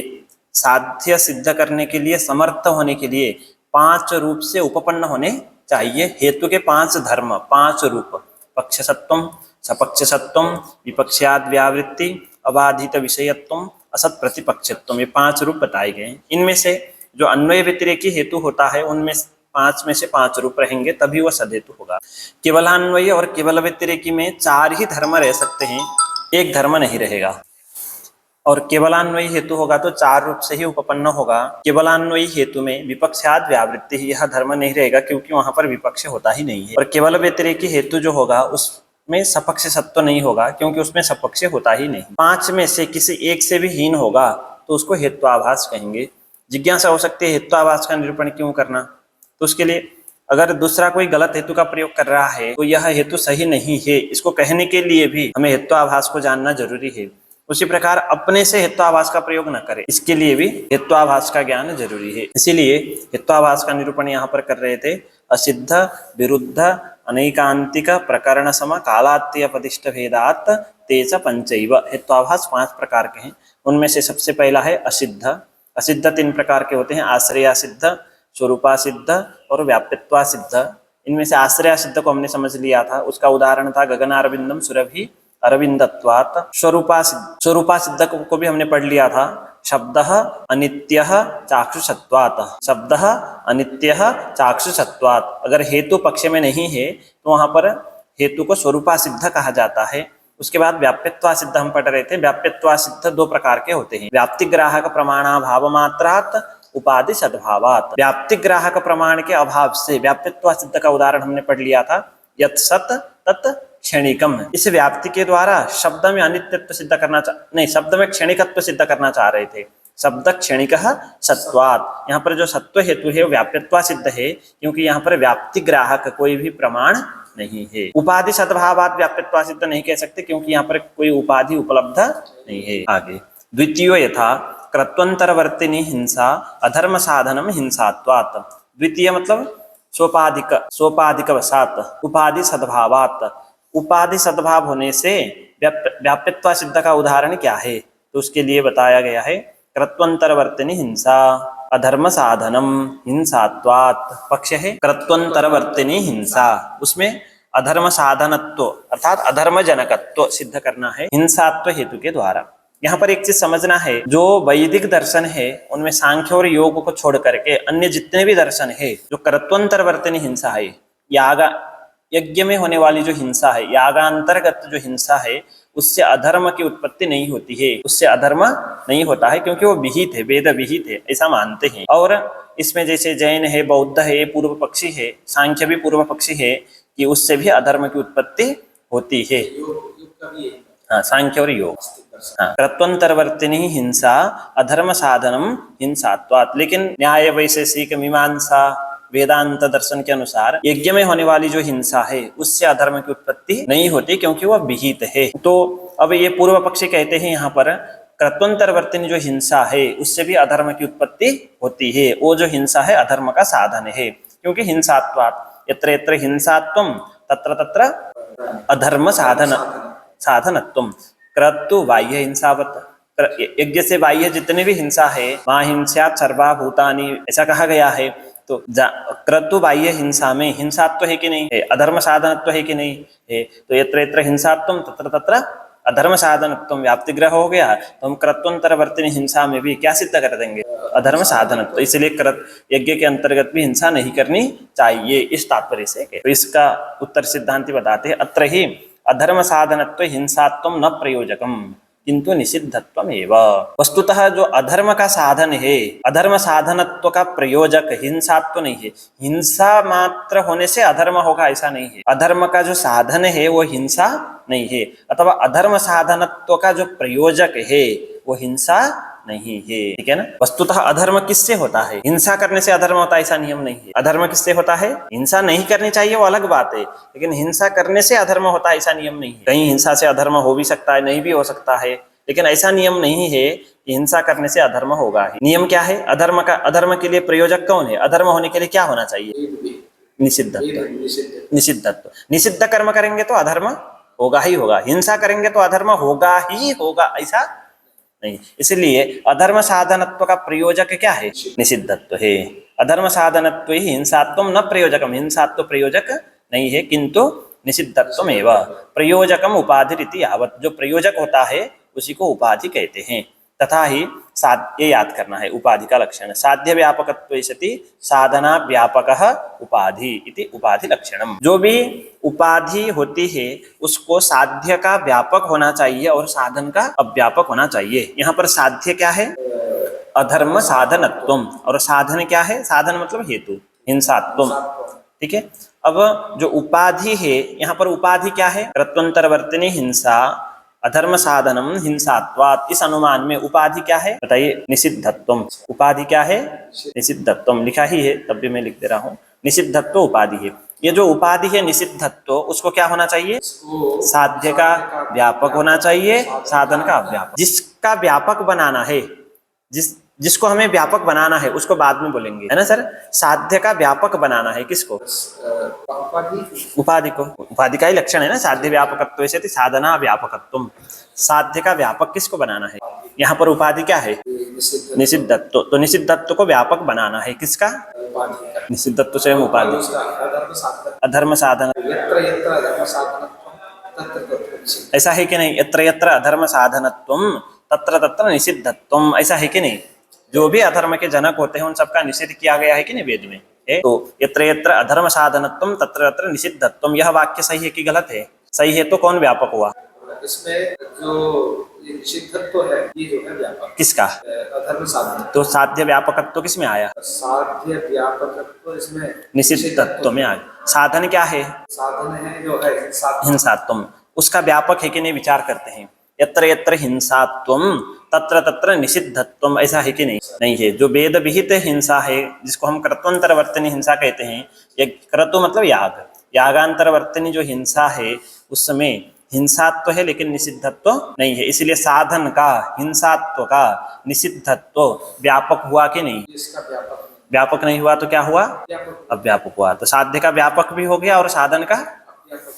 Speaker 1: साध्य सिद्ध करने के लिए, समर्थ होने के लिए 5 रूप से उपपन्न होने चाहिए। हेतु के 5 धर्म, 5 रूप, पक्षसत्वम, सपक्षसत्वम, विपक्षाद व्यावृत्ति, अबाधित विषयत्वम, असत प्रतिपक्षत्वम, ये 5 रूप बताए गए हैं। इनमें से जो अन्वय व्यतिरेकी हेतु होता है उनमें 5 में से 5 रूप रहेंगे, तभी वह सदहेतु होगा। केवलान्वय और केवल व्यतिरेकी में 4 ही धर्म रह सकते हैं, एक धर्म नहीं रहेगा। और केवलान्वयी हेतु होगा तो 4 रूप से ही उपपन्न होगा। केवलान्वयी हेतु में विपक्षाद व्यावृत्ति, यह धर्म नहीं रहेगा क्योंकि वहां पर विपक्ष होता ही नहीं है। और केवल व्यतिरेकी हेतु जो होगा उसमें सपक्ष सत्व नहीं होगा क्योंकि उसमें सपक्ष होता ही नहीं। 5 में से किसी एक से भी हीन होगा तो उसको हेत्वाभास कहेंगे। जिज्ञासा हो सकती है हेत्वाभास का निरूपण क्यों करना, तो उसके लिए अगर दूसरा कोई गलत हेतु का प्रयोग कर रहा है तो यह हेतु सही नहीं है, इसको कहने के लिए भी हमें हेत्वाभास को जानना जरूरी है। उसी प्रकार अपने से हेत्वाभास का प्रयोग न करें, इसके लिए भी हेत्वाभास का ज्ञान जरूरी है। इसीलिए हेत्वाभास का निरूपण यहाँ पर कर रहे थे। असिद्ध विरुद्ध अनैकांतिक प्रकरण सम कालात्य पदिष्ट भेदात तेज पंचैव। हेत्वाभास 5 प्रकार के हैं, उनमें से सबसे पहला है असिद्ध। असिद्ध 3 प्रकार के होते हैं, आश्रया सिद्ध, स्वरूपा सिद्ध और व्याप्यत्वा सिद्ध। इनमें से आश्रया सिद्ध को हमने समझ लिया था, उसका उदाहरण था गगनारविंदम सुरभि अरविंदत्वात्। स्वरूपा सिद्ध को भी हमने पढ़ लिया था, शब्दः अनित्यः चाक्षुषत्वात्। शब्दः अनित्यः चाक्षुषत्वात्। अगर हेतु पक्ष में नहीं है तो वहां पर हेतु को स्वरूपा सिद्ध कहा जाता है। उसके बाद व्याप्यत्वा सिद्ध हम पढ़ रहे थे। व्याप्यत्वा सिद्ध 2 प्रकार के होते हैं, व्याप्ति ग्राहक प्रमाणाभाव मात्रात्, उपाधि सद्भावात्। व्याप्ति ग्राहक प्रमाण के अभाव से व्याप्यत्वा सिद्ध का उदाहरण हमने पढ़ लिया था, यत् सत् तत् क्षणिकम। इस व्याप्ति के द्वारा शब्द में अनित्यत्व सिद्ध करना नहीं, शब्द में क्षणिकत्व सिद्ध करना चाह रहे थे। शब्द क्षणिकः सत्वात्। यहाँ पर जो सत्व हेतु है वो व्याप्यत्वा सिद्ध है क्योंकि यहाँ पर व्याप्ति ग्राहक कोई भी प्रमाण नहीं है। उपाधि सद्भावात् व्याप्यत्वा सिद्ध नहीं कह सकते क्योंकि यहाँ पर कोई उपाधि उपलब्ध नहीं है। आगे द्वितीयो यथा कृत्वंतरवर्तिनी हिंसा अधर्म साधनम हिंसात्वात्। द्वितीय मतलब सोपाधिक वसात, उपाधि सद्भावात्। उपाधि सद्भाव होने से व्याप्यत्वा सिद्ध का उदाहरण क्या है, तो उसके लिए बताया गया है कृत्वंतरवर्तिनी हिंसा अधर्म साधनम हिंसात्वात्। पक्ष है कृत्वंतरवर्तिनी हिंसा, उसमें अधर्म साधनत्व अर्थात अधर्म जनकत्व सिद्ध करना है हिंसात्व हेतु के द्वारा। यहाँ पर एक चीज समझना है, जो वैदिक दर्शन है उनमें सांख्य और योग को छोड़ करके अन्य जितने भी दर्शन है, जो कर्तव्यंतरवर्तिनी हिंसा है, यज्ञ में होने वाली जो हिंसा है, यागांतर्गत जो हिंसा है, उससे अधर्म की उत्पत्ति नहीं होती है, उससे अधर्म नहीं होता है क्योंकि वो विहित है, वेद विहित है, ऐसा मानते हैं। और इसमें जैसे जैन है, बौद्ध है, पूर्व पक्षी है, सांख्य भी पूर्व पक्षी है कि उससे भी अधर्म की उत्पत्ति होती है। हाँ, सांख्य और योग। हाँ, कृत्वंतरवर्तिनी हिंसा अधर्म साधनम हिंसात्वात्। लेकिन न्याय वैशेषिक मीमांसा वेदांत दर्शन के अनुसार यज्ञ में होने वाली जो हिंसा है उससे अधर्म की उत्पत्ति नहीं होती क्योंकि वह विहित है। तो अब ये पूर्व पक्षी कहते हैं यहाँ पर कृत्वंतरवर्तिनी जो हिंसा है उससे भी अधर्म की उत्पत्ति होती है, वो जो हिंसा है अधर्म का साधन है क्योंकि हिंसात्वात्। यत्र यत्र हिंसात्वम तत्र तत्र अधर्म साधनत्वम। क्रतु बाह्य हिंसावत, यज्ञ से बाह्य जितने भी हिंसा है, वहाँ हिंस्यात् सर्वा भूतानि ऐसा कहा गया है। तो क्रतु बाह्य हिंसा में हिंसात्व है कि नहीं है, अधर्म साधनत्व है कि नहीं है। तो यत्र यत्र हिंसात्वम तत्र तत्र अधर्म साधनत्व व्याप्तिग्रह हो गया, तो हम क्रत्वंतरवर्तिनी हिंसा में भी क्या सिद्ध कर देंगे, अधर्म साधनत्व। इसलिए यज्ञ के अंतर्गत भी हिंसा नहीं करनी चाहिए, इस तात्पर्य से। तो इसका उत्तर सिद्धांति बताते हैं, अत्र ही अधर्म साधनत्व हिंसात्व न प्रयोजकम किंतु निषिद्धत्वम एव। वस्तुतः जो अधर्म का साधन है, अधर्म साधनत्व का प्रयोजक हिंसात्व नहीं है। हिंसा मात्र होने से अधर्म होगा ऐसा नहीं है। अधर्म का जो साधन है वो हिंसा नहीं है, अथवा अधर्म साधनत्व का जो प्रयोजक है वो हिंसा नहीं है, ठीक है ना। वस्तुतः अधर्म किससे होता है, हिंसा करने से अधर्म होता है ऐसा नियम नहीं है। अधर्म किससे होता है, हिंसा नहीं करनी चाहिए वो अलग बात है, लेकिन हिंसा करने से अधर्म होता है ऐसा नियम नहीं है। कहीं हिंसा से अधर्म हो भी सकता है, नहीं भी हो सकता है, लेकिन ऐसा नियम नहीं है कि हिंसा करने से अधर्म होगा ही। नियम क्या है, अधर्म का, अधर्म के लिए प्रयोजक कौन है, अधर्म होने के लिए क्या होना चाहिए, निषिद्धत्व। निषिद्धत्व, निषिद्ध कर्म करेंगे तो अधर्म होगा ही होगा, हिंसा करेंगे तो अधर्म होगा ही होगा ऐसा नहीं। इसलिए अधर्म साधनत्व का प्रयोजक क्या है, निषिद्धत्व है। अधर्म साधनत्व ही हिंसात्व न प्रयोजकम, हिंसात्व प्रयोजक नहीं है, किंतु निषिद्धत्व एवं प्रयोजकम उपाधिरिति यावत्। जो प्रयोजक होता है उसी को उपाधि कहते हैं। तथा ही ये याद करना है उपाधि का लक्षण, साध्य व्यापकत्व सति साधना व्यापकः उपाधि इति उपाधि लक्षणम। जो भी उपाधि होती है उसको साध्य का व्यापक होना चाहिए और साधन का अव्यापक होना चाहिए। यहाँ पर साध्य क्या है, अधर्म साधनत्वम, और साधन क्या है, साधन मतलब हेतु, हिंसात्वम, ठीक है। अब जो उपाधि है, यहाँ पर उपाधि क्या है, क्रत्वंतरवर्तिनी हिंसा अधर्म साधनम हिंसात्वात्। इस अनुमान में उपाधि क्या है बताइए, निषिद्धत्वम। उपाधि क्या है, निषिद्धत्वम, लिखा ही है तब भी मैं लिख दे रहा हूँ, निषिद्धत्व उपाधि है। ये जो उपाधि है निषिद्धत्व, उसको क्या होना चाहिए, साध्य का व्यापक होना चाहिए, साधन का अव्यापक। जिसका व्यापक बनाना है, जिसको हमें व्यापक बनाना है उसको बाद में बोलेंगे, है ना सर। साध्य का व्यापक बनाना है किसको, उपाधि को। उपाधि का ही लक्षण है ना, साध्य व्यापकत्व से साधना व्यापकत्व। साध्य का व्यापक किसको बनाना है, यहाँ पर उपाधि क्या है, निषिद्धत्व। तो निषिद्धत्व को व्यापक बनाना है किसका, निषिद्धत्व स्वयं उपाधि, अधर्म साधन। ऐसा है कि नहीं, यत्र यत्र अधर्म साधनत्वम तत्र तत्र निषिद्धत्वम, ऐसा है कि नहीं। जो भी अधर्म के जनक होते हैं उन सबका निषेध किया गया है कि नहीं वेद में है। तो यत्र यत्र अधर्म साधनत्वम तत्र तत्र निषिद्धत्वम, यह वाक्य सही है कि गलत है, सही है तो कौन व्यापक हुआ,
Speaker 2: इसमें जो निषिद्धत्व है ये जो है व्यापक, किसका, अधर्म साधन।
Speaker 1: तो साध्य व्यापकत्व किसमें आया,
Speaker 2: साध्य व्यापकत्व इसमें
Speaker 1: निषिद्धत्व में आया। साधन क्या है,
Speaker 2: साधन है जो है
Speaker 1: हिंसात्वम, उसका व्यापक है कि नहीं विचार करते हैं। यत्र यत्र हिंसात्वम तत्र तत्र निषिद्धत्वम, ऐसा है कि नहीं, नहीं है। जो वेद विहित हिंसा है जिसको हम क्रत्वंतरवर्तिनी हिंसा कहते हैं, ये क्रतु मतलब याग, यागांतरवर्तिनी जो हिंसा है उसमें हिंसात्व है लेकिन निषिद्धत्व नहीं है। इसलिए साधन का, हिंसात्व का निषिद्धत्व व्यापक हुआ कि नहीं,
Speaker 2: इसका व्यापक
Speaker 1: व्यापक नहीं हुआ तो क्या हुआ, अव्यापक हुआ। तो साध्य का व्यापक भी हो गया और साधन का,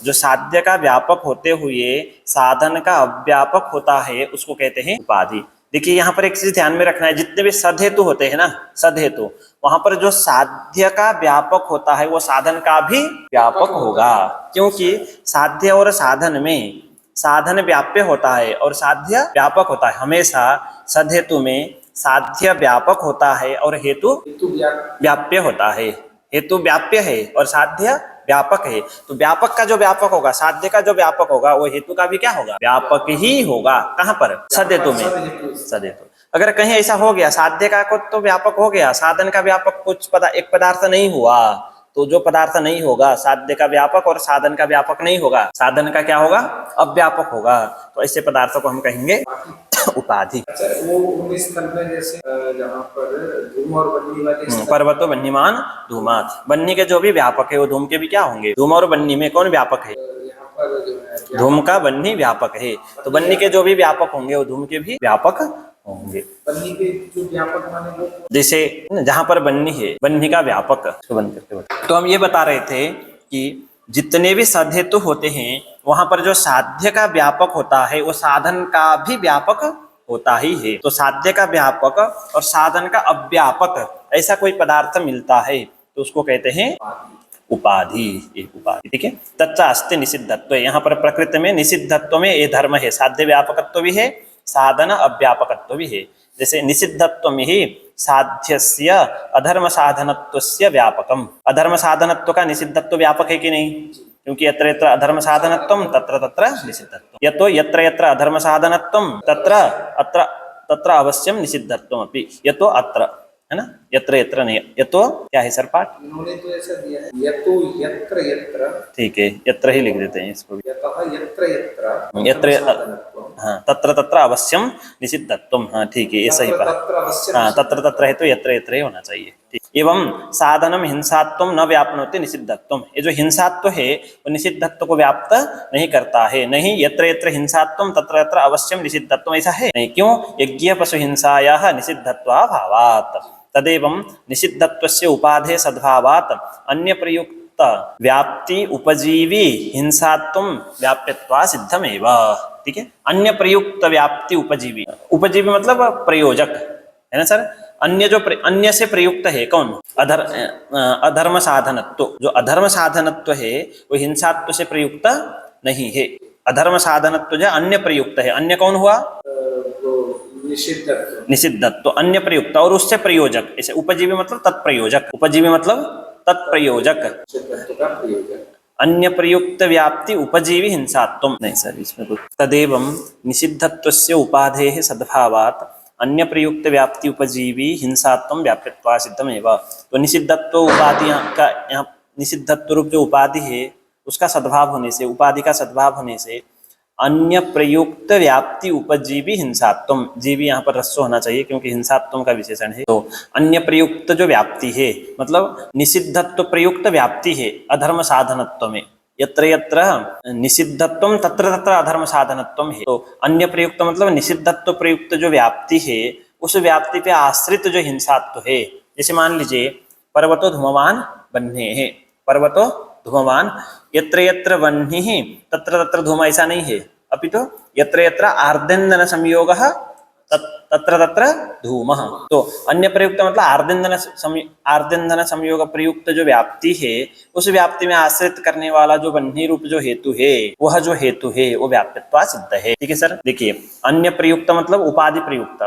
Speaker 1: जो साध्य का व्यापक होते हुए साधन का अव्यापक होता है उसको कहते हैं उपाधि। देखिए यहाँ पर एक चीज ध्यान में रखना है, जितने भी सदहेतु होते हैं ना, सदहेतु, वहां पर जो साध्य का व्यापक होता है वो साधन का भी व्यापक होगा, क्योंकि साध्य और साधन में साधन व्याप्य होता है और साध्य व्यापक होता है। हमेशा सदहेतु में साध्य व्यापक होता है और हेतु व्याप्य होता है। हेतु व्याप्य है और साध्य व्यापक है, तो व्यापक का जो व्यापक होगा, साध्य का जो व्यापक होगा वो हेतु का भी क्या होगा, व्यापक ही होगा। कहाँ पर, सदहेतु में, सदहेतु। अगर कहीं ऐसा हो गया साध्य का को तो व्यापक हो गया, साधन का व्यापक कुछ एक पदार्थ नहीं हुआ, तो जो पदार्थ नहीं होगा साध्य का व्यापक और साधन का व्यापक नहीं होगा, साधन का क्या होगा, अव्यापक होगा। तो ऐसे पदार्थों को हम कहेंगे उपाधि।
Speaker 2: अच्छा, वो स्थल में जैसे जहाँ पर धूम और बन्नी वाले
Speaker 1: पर्वतो बन्नीमान धूमात्, बन्नी के जो भी व्यापक है वो धूम के भी क्या होंगे, धूम और बन्नी में कौन व्यापक है,
Speaker 2: यहाँ पर जो है
Speaker 1: धूम का बन्नी व्यापक है, तो बन्नी के जो भी व्यापक होंगे वो धूम के भी व्यापक होंगे।
Speaker 2: बन्नी के जो व्यापक माने वो,
Speaker 1: जैसे जहां पर बन्नी है, बन्नी का व्यापक, बंद करके बता। तो हम ये बता रहे थे कि जितने भी सदहेतु होते हैं वहां पर जो साध्य का व्यापक होता है वो साधन का भी व्यापक होता ही है। तो साध्य का व्यापक और साधन का अव्यापक ऐसा कोई पदार्थ मिलता है तो उसको कहते हैं उपाधि, एक उपाधि। ठीक है। तच्चा अस्ति निषिद्धत्व, यहाँ पर प्रकृति में निषिद्धत्व में ये धर्म है, साध्य व्यापकत्व भी है, साधन अव्यापकत्व भी है। जैसे निषिद्धत्व में ही साध्यस्य अधर्म साधनत्वस्य व्यापकम, अधर्म साधनत्व का निषिद्धत्व व्यापक है कि नहीं, क्योंकि यत्र यत्र अधर्म साधनत्वम तत्र तत्र निषिद्धत्वम, यतो यत्र यत्र अधर्म साधनत्वम तत्र अत्र तत्र अवश्यम निषिद्धत्वम अपि, यतो अत्र, है ना, यत्र यत्र नहीं, यतो क्या है सर पाठ,
Speaker 2: इन्होंने तो ऐसा दिया है यतो यत्र यत्र,
Speaker 1: ठीक है, यत्र ही लिख देते हैं इसको भी,
Speaker 2: यतः यत्र यत्र
Speaker 1: यत्र
Speaker 2: साधनत्वम्,
Speaker 1: हाँ तत्र तत्र अवश्यम निषिद्धत्वम, हाँ ठीक है, ये सही
Speaker 2: तत्र
Speaker 1: बात,
Speaker 2: तत्र अवश्यम
Speaker 1: हाँ तत्र तत्र है तो यत्र यत्र ही होना चाहिए। ठीक। एवं साधनम हिंसात्वम न व्याप्नोति निषिद्धत्वम, ये जो हिंसात्व है वो निषिद्धत्व को व्याप्त नहीं करता है। नहीं यत्र यत्र हिंसात्वम तत्र तत्र अवश्यम निषिद्धत्वम, ऐसा है नहीं, क्यों, यज्ञ पशु हिंसायाः निषिद्धत्वाभावात् तदेवं निषिद्धत्वस्य उपाधे सद्भावात् अन्य प्रयुक्त व्याप्ति उपजीवी हिंसात्वं व्याप्यत्वा सिद्धमेव। ठीक है। अन्य प्रयुक्त व्याप्ति उपजीवी, उपजीवी मतलब प्रयोजक, है ना सर। अन्य जो अन्य से प्रयुक्त है कौन, अधर्म साधनत्व, जो अधर्म साधनत्व है वो हिंसात्व से प्रयुक्त नहीं है। अधर्म साधनत्व जो अन्य प्रयुक्त है, अन्य कौन हुआ,
Speaker 2: निषिद्धत्व,
Speaker 1: निषिद्धत्व अन्य प्रयुक्त और उससे प्रयोजक, ऐसे उपजीवी मतलब तत्प्रयोजक, उपजीवी मतलब तत्प्रयोजक,
Speaker 2: निषिद्धत्व का प्रयोजक,
Speaker 1: अन्य प्रयुक्त व्याप्ति उपजीवी हिंसात्वम, नहीं सर इसमें कुछ, तदेवं निषिद्धत्वस्य उपाधेः सद्भावात् अन्य प्रयुक्त व्याप्ति उपजीवी हिंसात्वम व्याप्यत्वा सिद्धमेव। तो निषिद्धत्व उपाधि का, यहाँ निषिद्धत्व रूप जो उपाधि है उसका सद्भाव होने से, उपाधि का सद्भाव होने से अन्य प्रयुक्त व्याप्ति उपजीवी हिंसात्वम, जीवी यहाँ पर रस्व होना चाहिए क्योंकि हिंसात्वम का विशेषण है। तो अन्य प्रयुक्त जो व्याप्ति है मतलब निषिद्धत्व प्रयुक्त व्याप्ति है अधर्म साधनत्व में, यत्र यत्र निषिद्धत्वम तत्र तत्र अधर्म साधनत्वम है। तो अन्य प्रयुक्त मतलब निषिद्धत्व प्रयुक्त जो व्याप्ति है उस व्याप्ति पे आश्रित जो हिंसात्व है, जैसे मान लीजिए पर्वतो धूमवान बन्हे है, पर्वतो धूमवान, यत्र यत्र वह्निः तत्र तत्र धूम, ऐसा नहीं है, अपितु यत्र यत्र आर्देन्दन संयोगः तत्र तत्र धूमः। तो अन्य प्रयुक्त मतलब आर्देन्दन संयोग प्रयुक्त जो व्याप्ति है उस व्याप्ति में आश्रित करने वाला जो वह्नि रूप जो हेतु है, वह जो हेतु है वो व्याप्यत्वा सिद्ध है। ठीक है सर। देखिए अन्य प्रयुक्त मतलब उपाधि प्रयुक्त,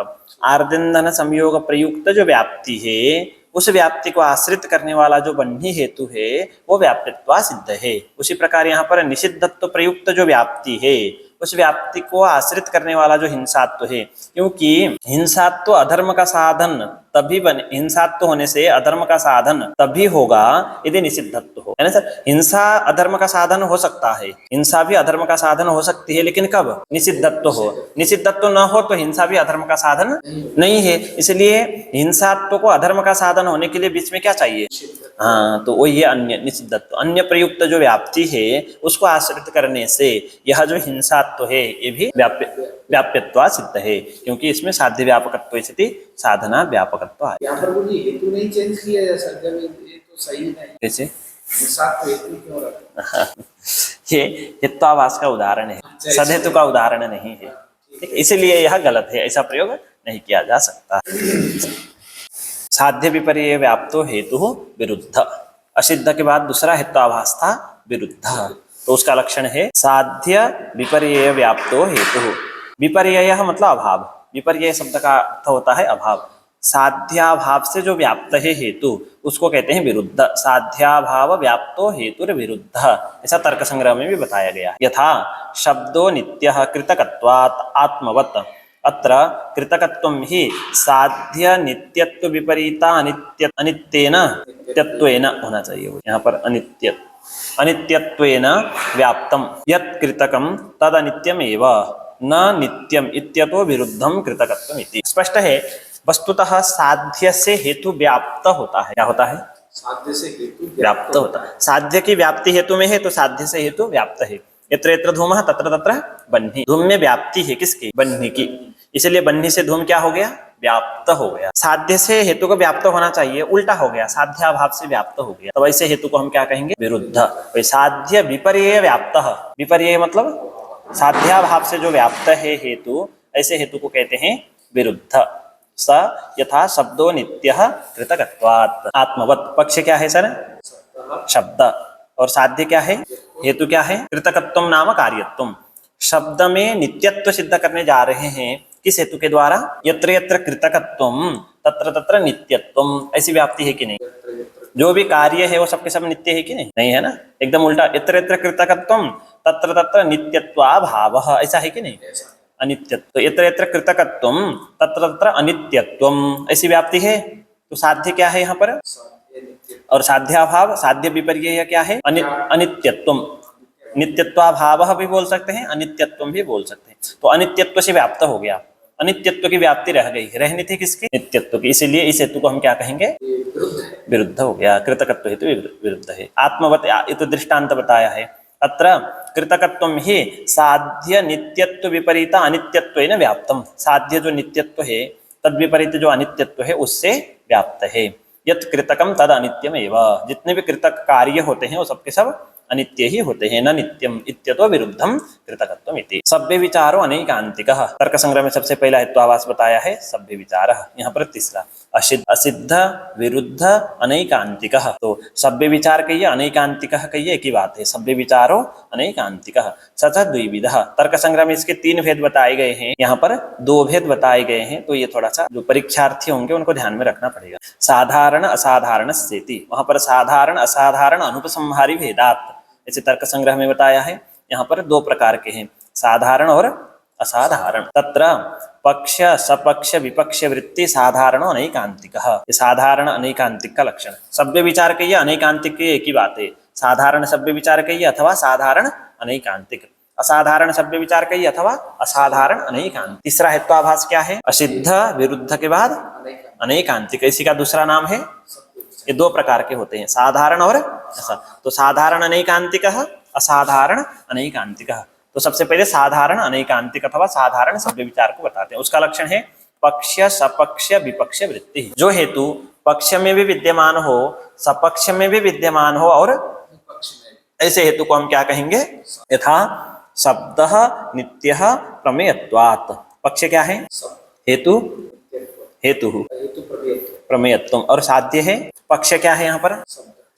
Speaker 1: आर्देन्दन संयोग प्रयुक्त जो व्याप्ति है उस व्याप्ति को आश्रित करने वाला जो वह्नि हेतु है वो व्याप्यत्वा सिद्ध है। उसी प्रकार यहाँ पर निषिद्धत्व प्रयुक्त जो व्याप्ति है उस व्याप्ति को आश्रित करने वाला जो हिंसात्व है, क्योंकि हिंसात्व अधर्म का साधन तभी बने, हिंसात्व होने से अधर्म का साधन तभी होगा यदि निषिद्धत्व हो, है ना सर। हिंसा अधर्म का साधन हो सकता है, हिंसा भी अधर्म का साधन हो सकती है, लेकिन कब, निषिद्धत्व हो। निषिद्धत्व न हो तो हिंसा भी अधर्म का साधन नहीं है। इसलिए हिंसात्व को अधर्म का साधन होने के लिए बीच में क्या चाहिए, हाँ, तो वो ये अन्य निषिद्धत्व, अन्य प्रयुक्त जो व्याप्ति है उसको आश्रित करने से यह जो हिंसात्व है ये भी व्याप्यत्वा सिद्ध है, क्योंकि इसमें साध्य व्यापकत्व स्थिति साधना व्यापकत्व है।
Speaker 2: यहाँ पर वो हेतु नहीं चेंज किया जा सकता, ये तो सही नहीं।
Speaker 1: कैसे,
Speaker 2: साथ हेतु क्यों रखा,
Speaker 1: ये हेत्वाभास का उदाहरण है, सदहेतु का उदाहरण नहीं है। ठीक, इसलिए यह गलत है, ऐसा प्रयोग नहीं किया जा सकता। साध्य विपर्य व्याप्तो हेतु विरुद्ध, असिद्ध के बाद दूसरा हेत्वाभास था विरुद्ध, तो उसका लक्षण है साध्य विपर्य व्याप्तो हेतु। विपर्यय मतलब अभाव, विपर्यय शब्द का अर्थ होता है अभाव। साध्याभाव से जो व्याप्त है हेतु उसको कहते हैं विरुद्ध। साध्याभाव व्याप्तो हेतुर विरुद्ध, ऐसा तर्क संग्रह में भी बताया गया। यथा शब्दो नित्यः कृतकत्वात् आत्मवत्, अत्र कृतकत्वं हि साध्य नित्यत्व विपरीता अनित्येन नित्यत्वेन होना चाहिए, यहाँ पर अनित्यत्वेन व्याप्तम यत् कृतकं तद अनित्यमेव न नित्यम इत्यतो विरुद्धम कृतकत्वम इति। स्पष्ट है, वस्तुतः साध्य से हेतु व्याप्त होता है। क्या होता है,
Speaker 2: साध्य से हेतु
Speaker 1: व्याप्त होता है। साध्य की व्याप्ति हेतु में है तो साध्य से हेतु व्याप्त है। यत्र यत्र धूमः तत्र तत्र बन्ही, धूम में व्याप्ति है किसकी, बन्ही की, इसलिए बन्ही से धूम क्या हो गया, व्याप्त हो गया। साध्य से हेतु को व्याप्त होना चाहिए, उल्टा हो गया, साध्याभाव से व्याप्त हो गया, तो ऐसे हेतु को हम क्या कहेंगे, विरुद्ध। साध्य विपर्यय व्याप्त, विपर्यय मतलब साध्याभाव से जो व्याप्त है हेतु, ऐसे हेतु को कहते हैं विरुद्ध। स यथा शब्दो नित्यः कृतकत्वात्। आत्मवत् पक्ष क्या है सर? शब्द। और साध्य क्या है? हेतु क्या है? कृतकत्वम नाम कार्यत्वम। शब्द में नित्यत्व सिद्ध करने जा रहे हैं किस हेतु के द्वारा? यत्र यत्र कृतकत्वम तत्र तत्र नित्यत्वम। ऐसी व्याप्ति है कि नहीं? जो भी कार्य है वो सबके सब नित्य है कि नहीं? नहीं है ना, एकदम उल्टा। यत्र यत्र कृतकत्वम तत्र तत्र नित्यत्वाभावः, ऐसा है कि नहीं? अनित्यत्व। यत्र यत्र कृतकत्वम तत्र तत्र अनित्यत्वम, ऐसी व्याप्ति है। तो साध्य क्या है यहाँ पर? और साध्याभाव, साध्य विपर्यय क्या है? अनित्यत्वम। नित्यत्वाभावः भी बोल सकते हैं, अनित्यत्वम भी बोल सकते हैं। तो अनित्यत्व से व्याप्त हो गया, अनित्यत्व की व्याप्ति रह गई, रहनी थी किसकी? नित्यत्व की। इसीलिए इस हेतु को हम क्या कहेंगे? विरुद्ध हो गया। कृतकत्व हेतु विरुद्ध है। आत्मवत ये तो दृष्टांत बताया है। अत्र कृतकत्वम ही साध्य नित्यत्व विपरीत अनित्यत्वेन व्याप्तम। साध्य जो नित्यत्व है तद विपरीत जो अनित्यत्व है उससे व्याप्त है। यत् कृतकम तद अनित्यम एव। जितने भी कृतक कार्य होते हैं वो सबके सब अनित्य ही होते हैं। न नित्यम इत्यतो विरुद्धम कृतकत्वम इति। सभ्य विचारो अनैकांतिकः। तर्क संग्रह में सबसे पहला हेत्वाभास बताया है सभ्य विचारः। यहाँ पर तीसरा असिद्ध विरुद्ध अनैकांतिकः। तो सभ्य विचार कहिए, अनैकांतिकः कहिए, एक ही बात है। सभ्य विचारो अनैकांतिकः सच द्विविधः। तर्क संग्रह में इसके 3 भेद बताए गए हैं, यहाँ पर 2 भेद बताए गए हैं। तो ये थोड़ा सा जो परीक्षार्थी होंगे उनको ध्यान में रखना पड़ेगा। साधारण असाधारण स्थिति, वहां पर साधारण असाधारण अनुपसंहारी भेदात्, ऐसे तर्क संग्रह में बताया है। यहाँ पर 2 प्रकार के हैं, साधारण और असाधारण। तत्र पक्ष सपक्ष विपक्ष वृत्ति साधारण अनैकांतिकः। ये साधारण अनैकांतिक का लक्षण। सभ्य विचार कहिए, अनैकांतिक की एक ही बात है। साधारण सभ्य विचार कहिए अथवा साधारण अनैकांतिक, असाधारण सभ्य विचार कहिए अथवा असाधारण अनैकांतिक। तीसरा हेत्वाभास क्या है? असिद्ध विरुद्ध के बाद अनैकांतिक, इसी का दूसरा नाम है। ये 2 प्रकार के होते हैं, साधारण और तो साधारण अनैकांतिकः, असाधारण अनैकांतिकः। तो सबसे पहले साधारण अनैकांतिक अथवा साधारण सभ्य विचार को बताते हैं। उसका लक्षण है पक्ष सपक्ष विपक्ष वृत्ति। जो हेतु पक्ष में भी विद्यमान हो, सपक्ष में भी विद्यमान हो और ऐसे हेतु को हम क्या कहेंगे? यथा शब्दः नित्यः प्रमेयत्वात्। पक्ष क्या है? हेतु हेतु प्रमेयत्व। और साध्य है पक्ष क्या है यहाँ पर?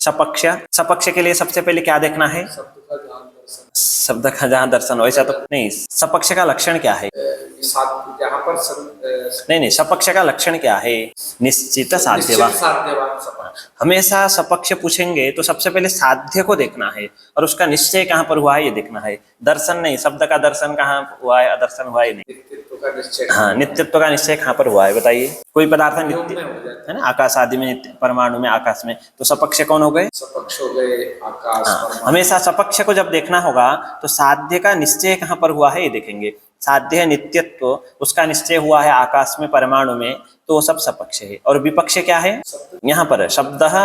Speaker 1: सपक्ष। सपक्ष के लिए सबसे पहले क्या देखना है? शब्द का जहाँ दर्शन हो, ऐसा तो नहीं। सपक्ष का लक्षण क्या है?
Speaker 2: यहाँ पर
Speaker 1: नहीं, सपक्ष का लक्षण क्या है? निश्चित साध्यवान। हमेशा सपक्ष पूछेंगे तो सबसे पहले साध्य को देखना है और उसका निश्चय कहाँ पर हुआ है ये देखना है। दर्शन नहीं, शब्द का दर्शन कहाँ हुआ है, अदर्शन हुआ है नहीं। हाँ, नित्यत्व का निश्चय कहाँ पर हुआ है बताइए? कोई पदार्थ नित्य है ना, आकाश आदि में नित्य, परमाणु में आकाश में, तो सपक्ष कौन हो गए?
Speaker 2: सपक्ष हो गए आकाश।
Speaker 1: हाँ, हमेशा सपक्ष को जब देखना होगा तो साध्य का निश्चय कहाँ पर हुआ है ये देखेंगे। साध्य है नित्यत्व, उसका निश्चय हुआ है आकाश में, परमाणु में, तो वो सब सपक्ष है। और विपक्ष क्या है? यहाँ पर शब्दः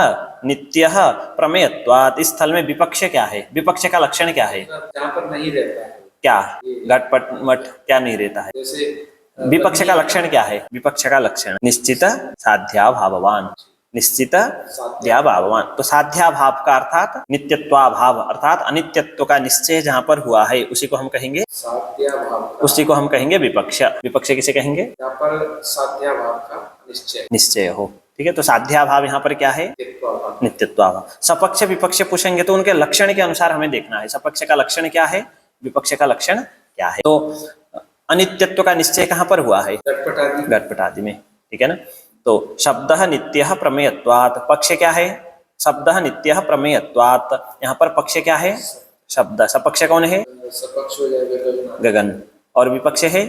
Speaker 1: नित्यः प्रमेयत्वात्। इस स्थल में विपक्ष क्या है? विपक्ष का लक्षण क्या है?
Speaker 2: जहाँ पर नहीं रहता है
Speaker 1: क्या? घटपट मठ क्या नहीं रहता है?
Speaker 2: जैसे
Speaker 1: विपक्ष का लक्षण क्या है? विपक्ष का लक्षण निश्चित साध्याभावान। निश्चित साध्याभावान। तो साध्याभाव का अर्थात नित्यत्वाभाव, अर्थात अनित्यत्व का निश्चय जहाँ पर हुआ है उसी को हम कहेंगे
Speaker 2: साध्याभाव,
Speaker 1: उसी को हम कहेंगे विपक्ष। विपक्ष किसे कहेंगे?
Speaker 2: यहाँ पर साध्याभाव का
Speaker 1: निश्चय हो। ठीक है, तो साध्याभाव यहाँ पर क्या है? नित्यत्वाभाव। सपक्ष विपक्ष पूछेंगे तो उनके लक्षण के अनुसार हमें देखना है। सपक्ष का लक्षण क्या है, विपक्ष का लक्षण क्या है। तो अनित्यत्व का निश्चय कहाँ पर हुआ है? घटपट आदि में। ठीक है ना। तो शब्दः नित्यः प्रमेयत्वात्। पक्ष क्या है? शब्दः नित्यः प्रमेयत्वात्। यहाँ पर पक्ष क्या है? शब्द। सपक्ष कौन है?
Speaker 2: सपक्ष हो जाएगा
Speaker 1: गगन। और विपक्ष है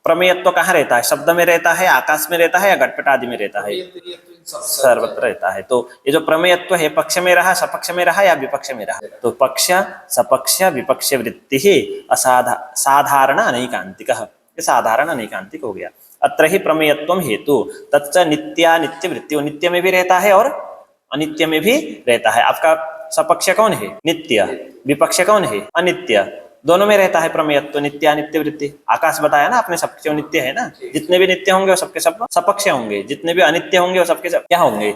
Speaker 1: प्रमेयत्व कहाँ रहता है? शब्द में रहता है, आकाश में रहता है या घटपट आदि में रहता है? सर्वत्र रहता है। तो ये जो प्रमेयत्व है पक्ष में रहा, सपक्ष में रहा या विपक्ष में रहा? तो पक्ष सपक्ष विपक्ष वृत्ति ही साधारण अनैकांतिकः। ये साधारण अनैकांतिक हो गया। अत्र ही प्रमेयत्वम हेतु तच्च नित्या नित्य वृत्ति। नित्य में भी रहता है और अनित्य में भी रहता है। आपका सपक्ष कौन है? नित्य। विपक्ष कौन है? अनित्य। दोनों में रहता है प्रमेयत्व, नित्या नित्य वृत्ति। आकाश बताया ना आपने, सबके नित्य है ना। जितने भी नित्य होंगे वो सबके सब सपक्ष होंगे, जितने भी अनित्य होंगे वो सबके सब क्या होंगे?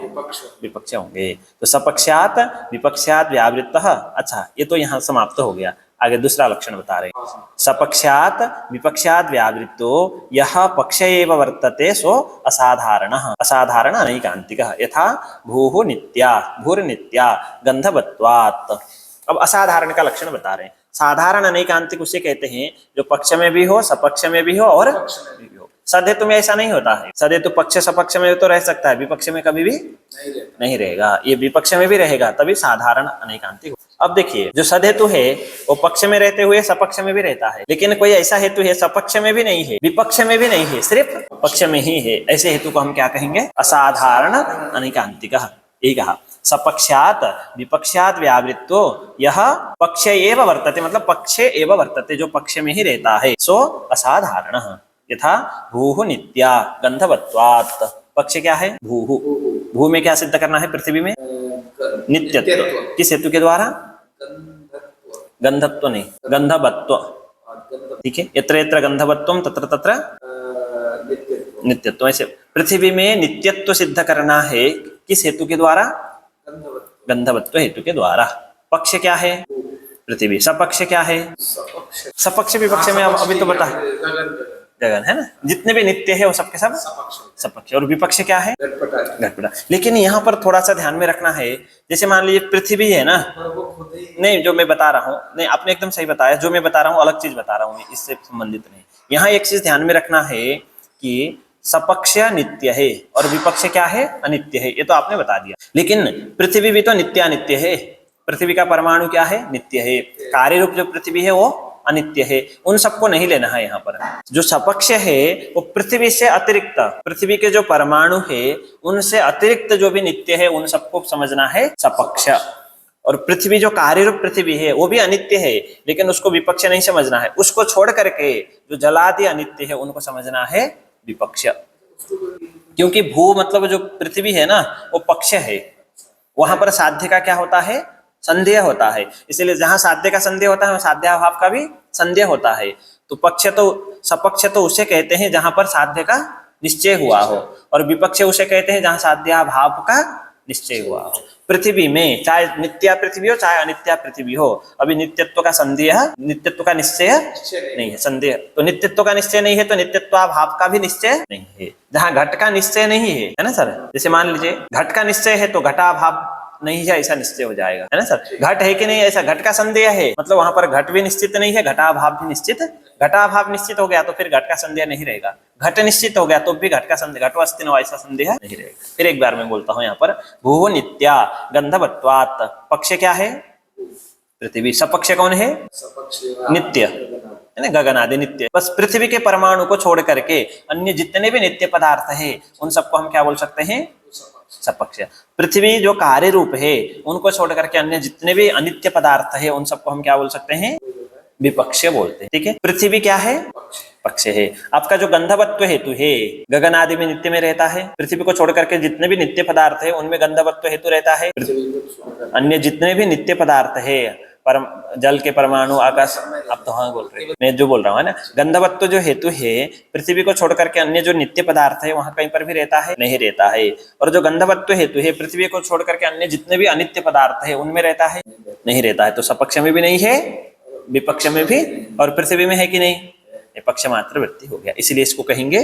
Speaker 1: विपक्ष होंगे। तो सपक्षात विपक्षात व्यावृत्तः। अच्छा, ये तो यहाँ समाप्त हो गया। आगे दूसरा लक्षण बता रहे हैं। सपक्षात विपक्षात व्यावृत्तो यह पक्ष एव वर्तते सो असाधारणः। असाधारण अनैकान्तिकः। यथा भूः नित्या भूर्नित्या गंधवत्वात्। अब असाधारण का लक्षण बता रहे हैं। साधारण अनैकांतिक उसे कहते हैं जो पक्ष में भी हो, सपक्ष में भी हो और भी हो। सदहेतु में ऐसा नहीं होता है। सदहेतु पक्ष सपक्ष में तो रह सकता है, विपक्ष में कभी भी नहीं रहेगा। ये विपक्ष में भी रहेगा तभी साधारण अनैकांतिक। अब देखिए जो सदहेतु है वो पक्ष में रहते हुए सपक्ष में भी रहता है, लेकिन कोई ऐसा हेतु है सपक्ष में भी नहीं है, विपक्ष में भी नहीं है, सिर्फ पक्ष में ही है। ऐसे हेतु को हम क्या कहेंगे? असाधारण अनैकांतिक। यही कहा सपक्षात विपक्षात व्यावृत्तो यह पक्ष एव वर्तते, मतलब पक्षे एव वर्तते, जो पक्ष में ही रहता है, सो असाधारणः। यथा भूः नित्या गंधवत्वात्। पक्ष क्या है? भूः। भू में क्या सिद्ध करना है? पृथ्वी में नित्यत्व। किस हेतु के द्वारा? गंधत्व नहीं, गंधवत्व। ठीक है, यत्र यत्र गंधवत्वम तत्र तत्र नित्यत्व। ऐसे पृथ्वी में नित्यत्व सिद्ध करना है किस हेतु के द्वारा? गंधवत्व हेतु के द्वारा। पक्ष क्या है? पृथ्वी। सपक्ष क्या है? सपक्ष विपक्ष में अभी तो बता, गगन है ना। जितने भी नित्य है वो सबके सब सपक्ष। और विपक्ष क्या है? घटपटा। लेकिन यहाँ पर थोड़ा सा ध्यान में रखना है, जैसे मान लीजिए पृथ्वी है ना, नहीं जो मैं बता रहा हूँ, नहीं आपने एकदम सही बताया, जो मैं बता रहा हूँ अलग चीज बता रहा हूँ, इससे संबंधित नहीं। यहाँ एक चीज ध्यान में रखना है कि सपक्ष नित्य है और विपक्ष क्या है? अनित्य है। ये तो आपने बता दिया, लेकिन पृथ्वी भी तो नित्यानित्य है। पृथ्वी का परमाणु क्या है? नित्य है। कार्य रूप जो पृथ्वी है वो अनित्य है। उन सबको नहीं लेना है। यहाँ पर जो सपक्ष है वो पृथ्वी से अतिरिक्त, पृथ्वी के जो परमाणु है उनसे अतिरिक्त जो भी नित्य है उन सबको समझना है सपक्ष। और पृथ्वी जो कार्य रूप पृथ्वी है वो भी अनित्य है, लेकिन उसको विपक्ष नहीं समझना है। उसको छोड़ करके जो जलादि अनित्य है उनको समझना है विपक्ष। क्योंकि भू मतलब जो पृथ्वी है ना वो पक्ष है, वहां पर साध्य का क्या होता है? संदेह होता है। इसलिए जहां साध्य का संदेह होता है वहां साध्याभाव का भी संदेह होता है। तो पक्ष तो सपक्ष तो उसे कहते हैं जहां पर साध्य का निश्चय हुआ हो, और विपक्ष उसे कहते हैं जहां साध्याभाव का निश्चय हुआ हो। पृथ्वी में चाहे नित्या पृथ्वी हो चाहे अनित्या पृथ्वी हो, अभी नित्यत्व का संदेह, नित्यत्व का निश्चय नहीं है, संदेह। तो नित्यत्व का निश्चय नहीं है तो नित्यत्वाभाव का भी निश्चय नहीं है। जहां घट का निश्चय नहीं है ना सर, जैसे मान लीजिए घट का निश्चय है तो घटाभाव नहीं है ऐसा निश्चय हो जाएगा, है ना सर। घट है कि नहीं ऐसा घट का संदेह है, मतलब वहां पर घट भी निश्चित नहीं है, घटाभाव भी निश्चित। घटाभाव निश्चित हो गया तो फिर घट का संदेह नहीं रहेगा। घट निश्चित हो गया तो भी घट का संदेह, घटवस्ति न ऐसा संदेह नहीं रहेगा। फिर एक बार मैं बोलता हूँ यहाँ पर, भूः नित्या गंधवत्वात्। पक्ष क्या है? पृथ्वी। सपक्ष कौन है? नित्य है ना, गगन आदि नित्य। बस पृथ्वी के परमाणु को छोड़ करके अन्य जितने भी नित्य पदार्थ है उन सबको हम क्या बोल सकते हैं? सपक्ष। पृथ्वी जो कार्य रूप है उनको छोड़ करके अन्य जितने भी अनित्य पदार्थ है उन सबको हम क्या बोल सकते हैं? विपक्ष बोलते हैं। ठीक है, पृथ्वी क्या है? पक्ष है। आपका जो गंधवत्व हेतु है गगन आदि में नित्य में रहता है। पृथ्वी को छोड़ करके जितने भी नित्य पदार्थ है उनमें गंधवत्व हेतु रहता है। अन्य जितने भी नित्य पदार्थ है, जल के परमाणु, आकाश, आप तो हाँ बोल रहे हैं, मैं जो बोल रहा हूँ ना, गंधवत्व जो हेतु है पृथ्वी को छोड़ करके अन्य जो नित्य पदार्थ है वहां कहीं पर भी रहता है? नहीं रहता है। और जो गंधवत्व हेतु है पृथ्वी को छोड़ करके अन्य जितने भी अनित्य पदार्थ है उनमें रहता है? नहीं रहता है। तो सपक्ष में भी नहीं है, विपक्ष में भी, और पृथ्वी में है कि नहीं? पक्ष मात्र वृत्ति हो गया, इसलिए इसको कहेंगे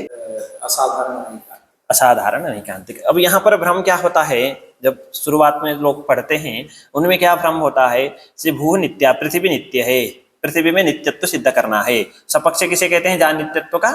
Speaker 1: असाधारण अनैकांतिक। अब यहाँ पर भ्रम क्या होता है, जब शुरुआत में लोग पढ़ते हैं उनमें क्या भ्रम होता है? भू नित्या, पृथ्वी नित्य है, पृथ्वी में नित्यत्व सिद्ध करना है। सपक्ष किसे कहते हैं? जहाँ नित्यत्व का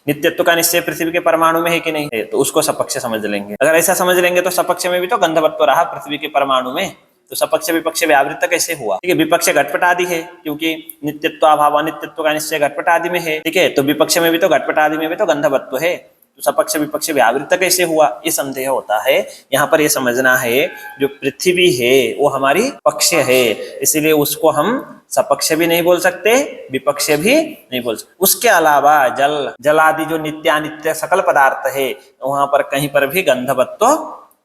Speaker 1: नित्यत्व का निश्चय पृथ्वी के परमाणु में है कि नहीं है, तो उसको सपक्ष समझ लेंगे। अगर ऐसा समझ लेंगे तो सपक्ष में भी तो गंधवत्व रहा पृथ्वी के परमाणु में, तो सपक्ष विपक्ष व्यावृत्त कैसे हुआ? ठीक है, विपक्ष घटपट आदि है क्योंकि नित्यत्व अभाव अनित्यत्व का निश्चय घटपट आदि में है। ठीक है, तो विपक्ष में भी तो घटपट आदि में भी तो गंधवत्व है, तो सपक्ष विपक्ष व्यावृत्त कैसे हुआ? ये संदेह होता है। यहाँ पर ये समझना है जो पृथ्वी है वो हमारी पक्ष है, इसीलिए उसको हम सपक्ष भी नहीं बोल सकते, विपक्ष भी नहीं बोल सकते। उसके अलावा जल आदि जो नित्यानित्य सकल पदार्थ है वहां पर कहीं पर भी गंधवत्व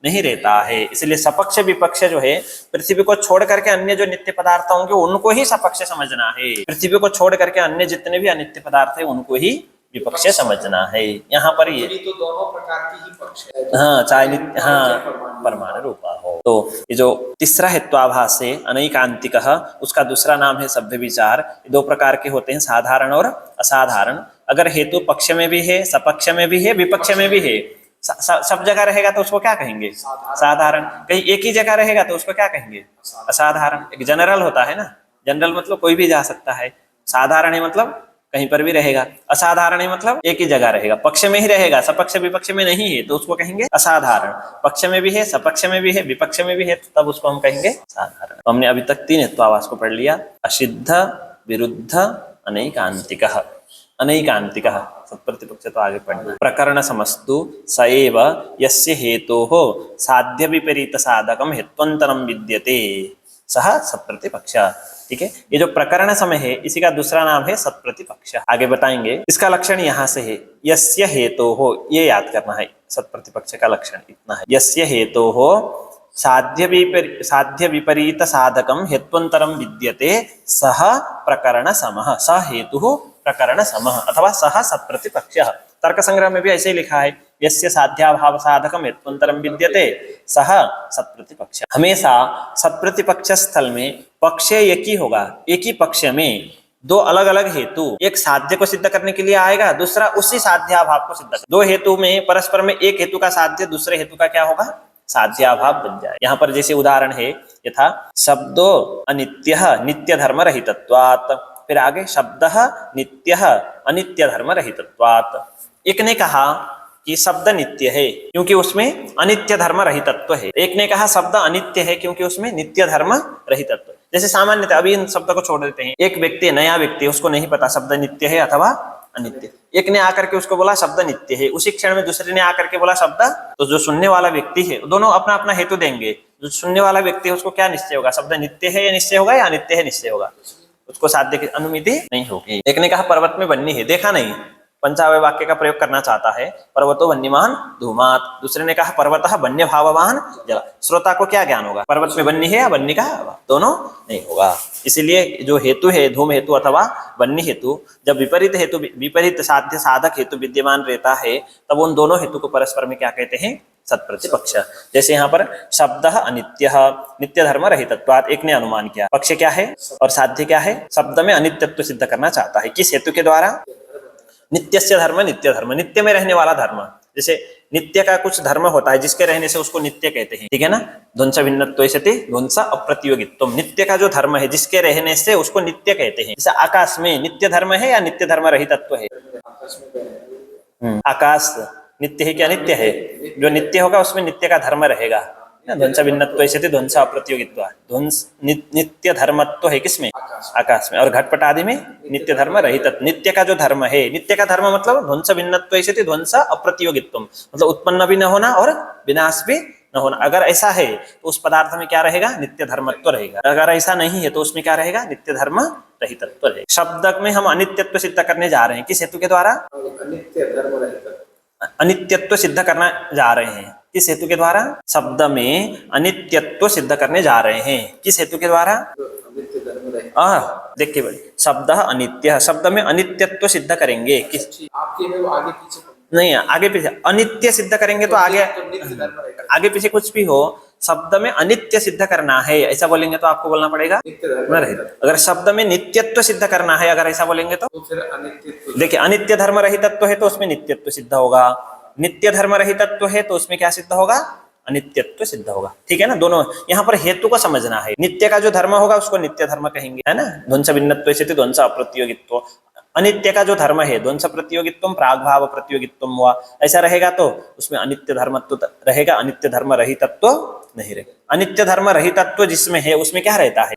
Speaker 1: नहीं रहता है। इसलिए सपक्ष विपक्ष जो है पृथ्वी को छोड़ करके अन्य जो नित्य पदार्थ होंगे उनको ही सपक्ष समझना है। पृथ्वी को छोड़ करके अन्य जितने भी अनित्य पदार्थ है उनको ही विपक्ष समझना है। यहाँ पर ये
Speaker 2: तो दोनों प्रकार की ही पक्ष है।
Speaker 1: हाँ, चाहे हाँ परमाणु रूपा हो। तो ये जो तीसरा हेत्वाभास है अनैकांतिकः, उसका दूसरा नाम है सभ्य विचार। दो प्रकार के होते हैं, साधारण और असाधारण। अगर हेतु पक्ष में भी है, सपक्ष में भी है, विपक्ष में भी है, सब जगह रहेगा तो उसको क्या कहेंगे? साधारण। कहीं एक ही जगह रहेगा तो उसको क्या कहेंगे? असाधारण। एक जनरल होता है ना, जनरल मतलब कोई भी जा सकता है। साधारण है मतलब कहीं पर भी रहेगा। असाधारण है मतलब एक ही जगह रहेगा, पक्ष में ही रहेगा, सपक्ष विपक्ष में नहीं है तो उसको कहेंगे असाधारण। पक्ष में भी है, सपक्ष में भी है, विपक्ष में भी है, तब उसको हम कहेंगे साधारण। तो हमने अभी तक 3 हेत्वाभास को पढ़ लिया। असिद्ध, विरुद्ध, अनैकांतिकः। अनैकांतिकः सत्प्रतिपक्ष तो आगे पढ़ना। प्रकरण समस्तु स एव यस्य हेतोः साध्य विपरीत साधकम हेत्वंतरम विद्यते सह सत्प्रतिपक्ष। ठीक है, ये जो प्रकरण समय है इसी का दूसरा नाम है सत्प्रतिपक्ष। आगे बताएंगे। इसका लक्षण यहाँ से है, यस्य हेतोः, ये याद करना है। सत्प्रतिपक्ष का लक्षण इतना है, यस्य हेतोः साध्य विपरीत साधकम हेत्वंतरम विद्यते सह प्रकरण समः। स हेतुः प्रकरण समः अथवा सह सत्प्रतिपक्षः। तर्क संग्रह में भी ऐसे ही लिखा है, यस्य साध्याभाव साधकम हेत्वंतरम विद्यते सह सत्प्रतिपक्ष। हमेशा सत्प्रतिपक्ष स्थल में पक्ष एक ही होगा। एक ही पक्ष में दो अलग अलग हेतु, एक साध्य को सिद्ध करने के लिए आएगा, दूसरा उसी साध्याभाव को सिद्ध कर। दो हेतु में परस्पर में एक हेतु का साध्य दूसरे हेतु का क्या होगा? साध्याभाव बन जाए। यहाँ पर जैसे उदाहरण है यथा शब्दो अनित्यः नित्य धर्म रहितत्वात्। फिर आगे शब्दः नित्यः अनित्य धर्म रहितत्वात्। एक ने कहा कि शब्द नित्य है क्योंकि उसमें अनित्य धर्म रहितत्व है। एक ने कहा शब्द अनित्य है क्योंकि उसमें नित्य धर्म रहितत्व। जैसे सामान्यतः अभी इन शब्द को छोड़ देते हैं। एक व्यक्ति, नया व्यक्ति, उसको नहीं पता शब्द नित्य है अथवा अनित्य। एक ने आकर के उसको बोला शब्द नित्य है, उसी क्षण में दूसरे ने आकर के बोला शब्द, तो जो सुनने वाला व्यक्ति है दोनों अपना अपना हेतु देंगे। जो सुनने वाला व्यक्ति है उसको क्या निश्चय होगा? शब्द नित्य है या निश्चय होगा या अनित्य है निश्चय होगा? उसको साध्य की अनुमति नहीं होगी। एक ने कहा पर्वत में बन्नी है, देखा नहीं, पंचावय वाक्य का प्रयोग करना चाहता है, पर्वतो वन्यमान धूमात। दूसरे ने कहा पर्वतः वन्य भाववान जल। श्रोता को क्या ज्ञान होगा? पर्वत में बन्नी है या बन्नी का? दोनों नहीं होगा। इसीलिए जो हेतु है धूम हेतु अथवा वन्य हेतु, जब विपरीत साध्य साधक हेतु विद्यमान रहता है तब उन दोनों हेतु को परस्पर में क्या कहते हैं? सत्प्रतिपक्ष। जैसे यहाँ पर शब्द अनित्यः नित्य धर्म रहितत्वात्, एक ने अनुमान किया, पक्ष क्या है और साध्य क्या है? शब्द में अनित्यत्व सिद्ध करना चाहता है। किस हेतु के द्वारा? नित्यस्य धर्म, नित्य धर्म, नित्य में रहने वाला धर्म। जैसे नित्य का कुछ धर्म होता है जिसके रहने से उसको नित्य कहते हैं, ठीक है ना। ध्वंस भिन्नत्वैषति ध्वंस अप्रतियोगित्वम्। नित्य का जो धर्म है जिसके रहने से उसको नित्य कहते हैं। जैसे आकाश में नित्य धर्म है या नित्य धर्म रहितत्व है? आकाश नित्य है क्या नित्य है? जो नित्य होगा उसमें नित्य का धर्म रहेगा। ध्वंस भिन्नत्वैषति ध्वंस अप्रतियोगित्वा। ध्वंस नित्य धर्मत्व है किसमें? आकाश में। और घटपट आदि में नित्य धर्म रहितत्व। नित्य का जो धर्म है, नित्य का धर्म मतलब ध्वंस भिन्नत्वैषति ध्वंस अप्रतियोगित्वम्, मतलब उत्पन्न भी न होना और विनाश भी न होना। अगर ऐसा है तो उस पदार्थ में क्या रहेगा? नित्य धर्मत्व रहेगा। अगर ऐसा नहीं है तो उसमें क्या रहेगा? नित्य धर्म रहितत्व रहेगा। शब्द में हम अनित्यत्व सिद्ध करने जा रहे हैं, किस हेतु के द्वारा?
Speaker 2: अनित्य धर्म रहितत्व।
Speaker 1: अनित्यत्व सिद्ध करना जा रहे हैं, किस हेतु के द्वारा? शब्द में अनित्यत्व सिद्ध करने जा रहे हैं, किस हेतु के द्वारा? देखिए बड़ी, शब्द अनित्य, शब्द में अनित्यत्व सिद्ध करेंगे। किस?
Speaker 2: आपके में वो आगे पीछे
Speaker 1: नहीं, आगे पीछे अनित्य सिद्ध करेंगे तो आगे पीछे कुछ भी हो, शब्द में अनित्य सिद्ध करना है ऐसा बोलेंगे तो आपको बोलना पड़ेगा रहित। अगर शब्द में नित्यत्व सिद्ध करना है अगर ऐसा बोलेंगे तो
Speaker 2: फिर अनित्यत्व।
Speaker 1: देखिए, अनित्य धर्म रहितत्व है तो उसमें नित्यत्व सिद्ध होगा, नित्य धर्म रहितत्व है तो उसमें क्या सिद्ध होगा? अनित्यत्व सिद्ध होगा। ठीक है ना। दोनों यहाँ पर हेतु को समझना है। नित्य का जो धर्म होगा उसको नित्य धर्म कहेंगे, है ना। ध्वंस भिन्नत्वैषति ध्वंस अप्रतियोगित्व। अनित्य का जो धर्म है ध्वंस प्रतियोगित्वम प्रागभाव प्रतियोगित्वम हुआ, ऐसा रहेगा तो उसमें अनित्य धर्मत्व रहेगा, अनित्य धर्म रहितत्व नहीं रहेगा। अनित्य धर्म रहितत्व जिसमें है उसमें क्या रहता है?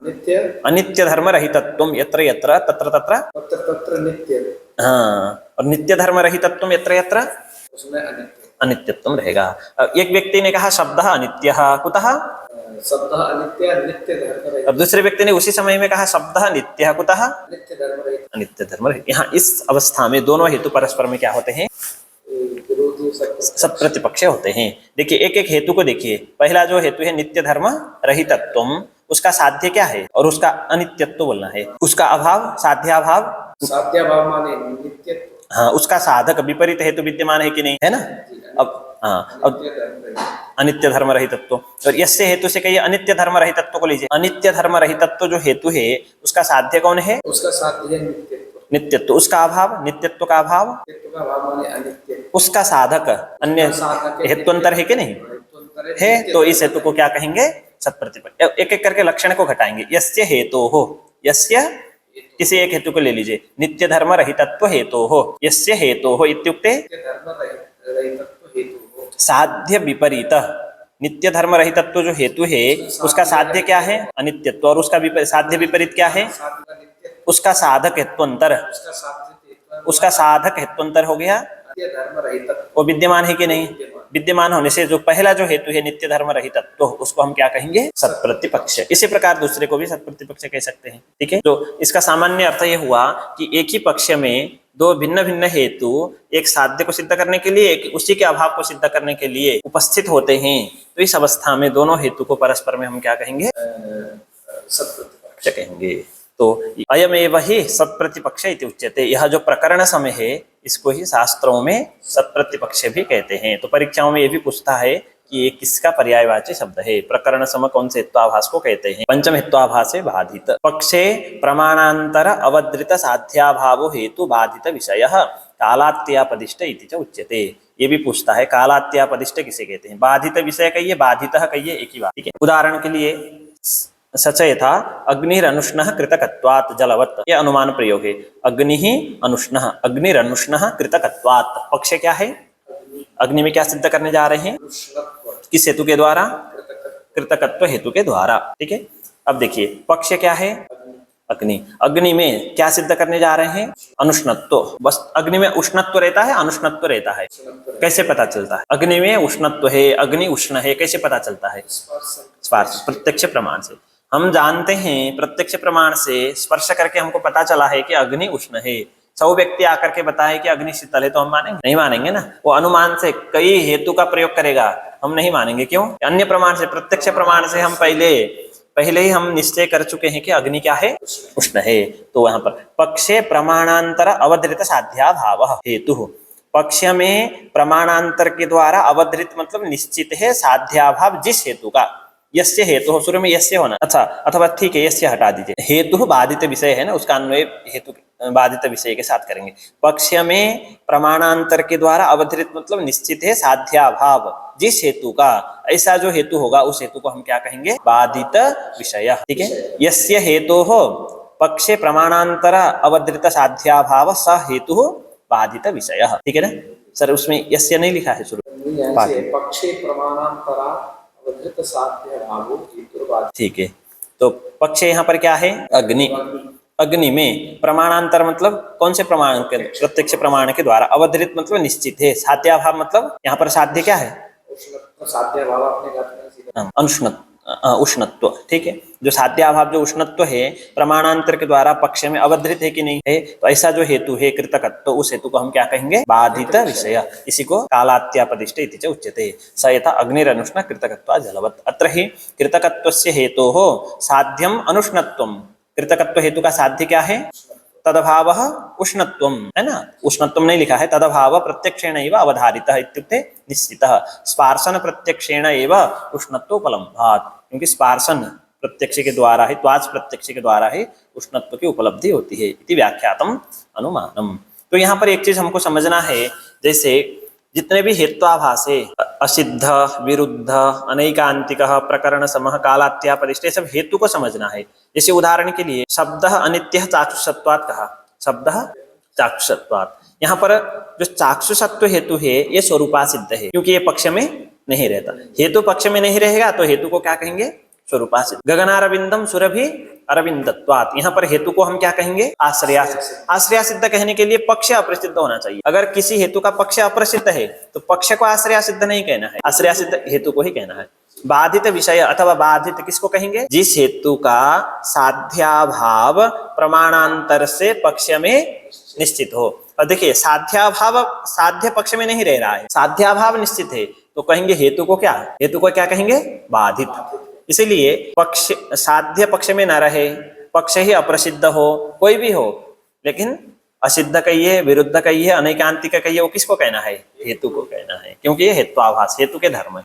Speaker 1: अनित्य धर्म रहितत्वम यत्र यत्र तत्र तत्र
Speaker 2: नित्य।
Speaker 1: हाँ, और नित्य धर्म रहितत्वम यत्र यत्र
Speaker 2: उसमें
Speaker 1: अनित्यत्वम रहेगा। एक व्यक्ति ने कहा शब्दः अनित्यः कुतः?
Speaker 2: शब्दः अनित्य नित्य धर्म रहित।
Speaker 1: और दूसरे व्यक्ति ने उसी समय में कहा शब्दः नित्यः कुतः?
Speaker 2: नित्य धर्म रहित।
Speaker 1: अनित्य धर्म रहित। यहाँ इस अवस्था में दोनों हेतु परस्पर में क्या होते हैं? सत्प्रतिपक्ष होते हैं। देखिए, एक एक हेतु को देखिए। पहला जो हेतु है नित्य धर्म रहितत्वम, उसका साध्य क्या है और उसका अनित्यत्व बोलना है। उसका अभाव साध्याभाव, साध्याभाव
Speaker 2: माने नित्यत्व।
Speaker 1: हाँ, उसका साधक विपरीत हेतु विद्यमान है कि नहीं, है ना। अब हाँ, अब
Speaker 2: नित्य धर्म रहित।
Speaker 1: अनित्य धर्म रहितत्व। और यस्य हेतु से कहिए अनित्य धर्म रहितत्व को लीजिए। अनित्य धर्म रहितत्व जो हेतु है उसका साध्य कौन है?
Speaker 2: उसका साध्य है नित्यत्व।
Speaker 1: नित्यत्व। उसका अभाव, नित्यत्व का अभाव,
Speaker 2: नित्यत्व का अभाव माने अनित्य।
Speaker 1: उसका साधक अन्य
Speaker 2: साधक है
Speaker 1: हेत्वंतर है कि नहीं
Speaker 2: हेत्वंतर
Speaker 1: है?
Speaker 2: नित्य
Speaker 1: तो
Speaker 2: धर्म
Speaker 1: इस हेतु को क्या कहेंगे? सत्प्रतिपक्ष। एक एक करके लक्षण को घटाएंगे। यस्य हेतु हो, यस्य किसी एक हेतु को ले लीजिए। नित्य धर्म रहितत्व हेतु हो, यस्य हेतु हो इत्युक्ते
Speaker 2: नित्य धर्म रहितत्व हेतु हो।
Speaker 1: साध्य विपरीत। नित्य धर्म रहितत्व जो हेतु है उसका साध्य क्या है? अनित्यत्व। और उसका साध्य विपरीत क्या है?
Speaker 2: साध्य का नित्य।
Speaker 1: उसका साधक हेत्वंतर।
Speaker 2: उसका साध्य हेतु।
Speaker 1: उसका साधक हेत्वंतर हो गया।
Speaker 2: नित्य धर्म रहितत्व
Speaker 1: वो विद्यमान है कि नहीं? विद्यमान होने से जो पहला जो हेतु है नित्य धर्म रहितत्व, उसको हम क्या कहेंगे? सत्प्रतिपक्ष। इसी प्रकार दूसरे को भी सत्प्रतिपक्ष कह सकते हैं। ठीक है, तो इसका सामान्य अर्थ यह हुआ कि एक ही पक्ष में दो भिन्न भिन्न हेतु एक साध्य को सिद्ध करने के लिए, एक उसी के अभाव को सिद्ध करने के लिए उपस्थित होते हैं। तो इस अवस्था में दोनों हेतु को परस्पर में हम क्या कहेंगे?
Speaker 2: सत्प्रतिपक्ष
Speaker 1: कहेंगे। तो अयमेव ही सत्प्रतिपक्ष इति उच्यते। यह जो प्रकरण समय है इसको ही शास्त्रों में सत्प्रतिपक्ष भी कहते हैं। तो परीक्षाओं में ये भी पूछता है कि ये किसका पर्यायवाची शब्द है? प्रकरण सम कौन से हेत्वाभास को कहते हैं? पंचम हेत्वाभासे बाधित। पक्षे प्रमाणांतर अवधृत साध्याभावो हेतु बाधित विषय कालात्यापदिष्ट इति च उच्यते। ये भी पूछता है कालात्यापदिष्ट किसे कहते हैं? बाधित विषय कहिए, बाधित कहिए, एक ही बात। ठीक है, उदाहरण के लिए सच यथा अग्निरनुष्णः कृतकत्वात् जलवत्, ये अनुमान प्रयोग है। अग्नि अनुष्णः, अग्निरनुष्णः कृतकत्वात्। पक्ष क्या है? अग्नि में क्या सिद्ध करने जा रहे हैं? किस हेतु के द्वारा? कृतकत्व हेतु के द्वारा। ठीक है, अब देखिए पक्ष क्या है? अग्नि। अग्नि में क्या सिद्ध करने जा रहे हैं? अनुष्णत्व। बस अग्नि में उष्णत्व रहता है, अनुष्णत्व रहता है। कैसे पता चलता है? अग्नि में उष्णत्व है, अग्नि उष्ण है, कैसे पता चलता है? स्पर्श, प्रत्यक्ष प्रमाण से। हम जानते हैं प्रत्यक्ष प्रमाण से, स्पर्श करके हमको पता चला है कि अग्नि उष्ण है। 100 व्यक्ति आकर के बताए कि अग्नि शीतल है, तो हम मानेंगे? नहीं मानेंगे ना। वो अनुमान से कई हेतु का प्रयोग करेगा, हम नहीं मानेंगे। क्यों? अन्य प्रमाण से, प्रत्यक्ष प्रमाण से हम पहले ही हम निश्चय कर चुके हैं कि अग्नि क्या है? उष्ण है। तो वहां पर पक्षे प्रमाणांतर अवधृत साध्याभाव हेतु। पक्ष में प्रमाणांतर के द्वारा अवधृत मतलब निश्चित है साध्याभाव जिस हेतु का। यस्य हेतु हो, शुरू में यस्य होना। अच्छा, अथवा ठीक है यस्य हटा दीजिए। हेतु बाधित विषय है ना, उसका अन्वय हेतु बाधित विषय के साथ करेंगे। पक्ष में प्रमाणांतर के द्वारा अवधृत मतलब निश्चित है साध्याभाव जिस हेतु का, ऐसा जो हेतु होगा उस हेतु को हम क्या कहेंगे? बाधित विषय। ठीक है, यस्य हेतु हो पक्षे प्रमाणांतर अवधृत साध्याभाव स हेतु बाधित विषय। ठीक है ना सर? उसमें यस्य नहीं लिखा है शुरू।
Speaker 2: पक्षे प्रमाणांतरा अवधृत साध्याभावो हेतु बाधित। ठीक है,
Speaker 1: तो पक्ष यहाँ पर क्या है? अग्नि। अग्नि में प्रमाणांतर मतलब कौन से प्रमाण के? प्रत्यक्ष प्रमाण के द्वारा। अवधृत मतलब निश्चित है। साध्याभाव मतलब यहाँ पर साध्य क्या है?
Speaker 2: साध्याभाव अपने
Speaker 1: अनुष्णत्व, उष्णत्व। ठीक है, जो साध्याभाव जो उष्णत्व है प्रमाणांतर के द्वारा पक्ष में अवधृत है कि नहीं है? तो ऐसा जो हेतु है कृतकत्व, उस हेतु को हम क्या कहेंगे? बाधित विषय। इसी को कालात्यापदिष्ट इति च उच्यते। स यथा अग्निरनुष्ण कृतकत्वा जलवत्। अत्र ही कृतकत्वस्य हेतोः साध्यम अनुष्णत्वम्। कृतकत्व हेतु का साध्य क्या है? तदभाव उष्णत्वम, है ना? उष्णत्वम नहीं लिखा है। तदभाव प्रत्यक्षेण एव अवधारितः इत्युक्ते निश्चितः। स्पार्शन प्रत्यक्षेण एव उष्णत्व उपलब्धात्। क्योंकि स्पार्शन प्रत्यक्ष के द्वारा ही, त्वाच प्रत्यक्ष के द्वारा ही उष्णत्व की उपलब्धि होती है। इति व्याख्यातम अनुमानम। तो यहाँ पर एक चीज हमको समझना है, जैसे जितने भी हेत्वाभास है, असिद्ध, विरुद्ध, अनैकांतिक, प्रकरण समः, कालात्यापदिष्ट, सब हेतु को समझना है। जैसे उदाहरण के लिए शब्द अनित्य चाक्षुषत्वात् कहा। शब्द चाक्षुषत्वात्, यहाँ पर जो चाक्षुषत्व हेतु है ये स्वरूपा सिद्ध है, क्योंकि ये पक्ष में नहीं रहता। हेतु पक्ष में नहीं रहेगा तो हेतु को क्या कहेंगे? स्वरूपा सिद्ध। गगनारविंदम सुरभि अरविंदत्वात्, यहाँ पर हेतु को हम क्या कहेंगे? आश्रया सिद्ध। आश्रया सिद्ध कहने के लिए पक्ष अप्रसिद्ध होना चाहिए। अगर किसी हेतु का पक्ष अप्रसिद्ध है तो पक्ष को आश्रया सिद्ध नहीं कहना है, आश्रया सिद्ध हेतु को ही कहना है। बाधित विषय अथवा बाधित किसको कहेंगे? जिस हेतु का साध्याभाव प्रमाणांतर से पक्ष में निश्चित हो। और देखिए साध्याभाव साध्य पक्ष में नहीं रह रहा है, साध्याभाव निश्चित है, तो कहेंगे हेतु को क्या? हेतु को क्या कहेंगे? बाधित। इसीलिए पक्ष साध्य पक्ष में न रहे, पक्ष ही अप्रसिद्ध हो, कोई भी हो, लेकिन असिद्ध कहिए, विरुद्ध कहिए, अनैकांतिक कहिए, वो किसको कहना है? हेतु को कहना है, क्योंकि ये हेत्वाभास, हेतु के धर्म है।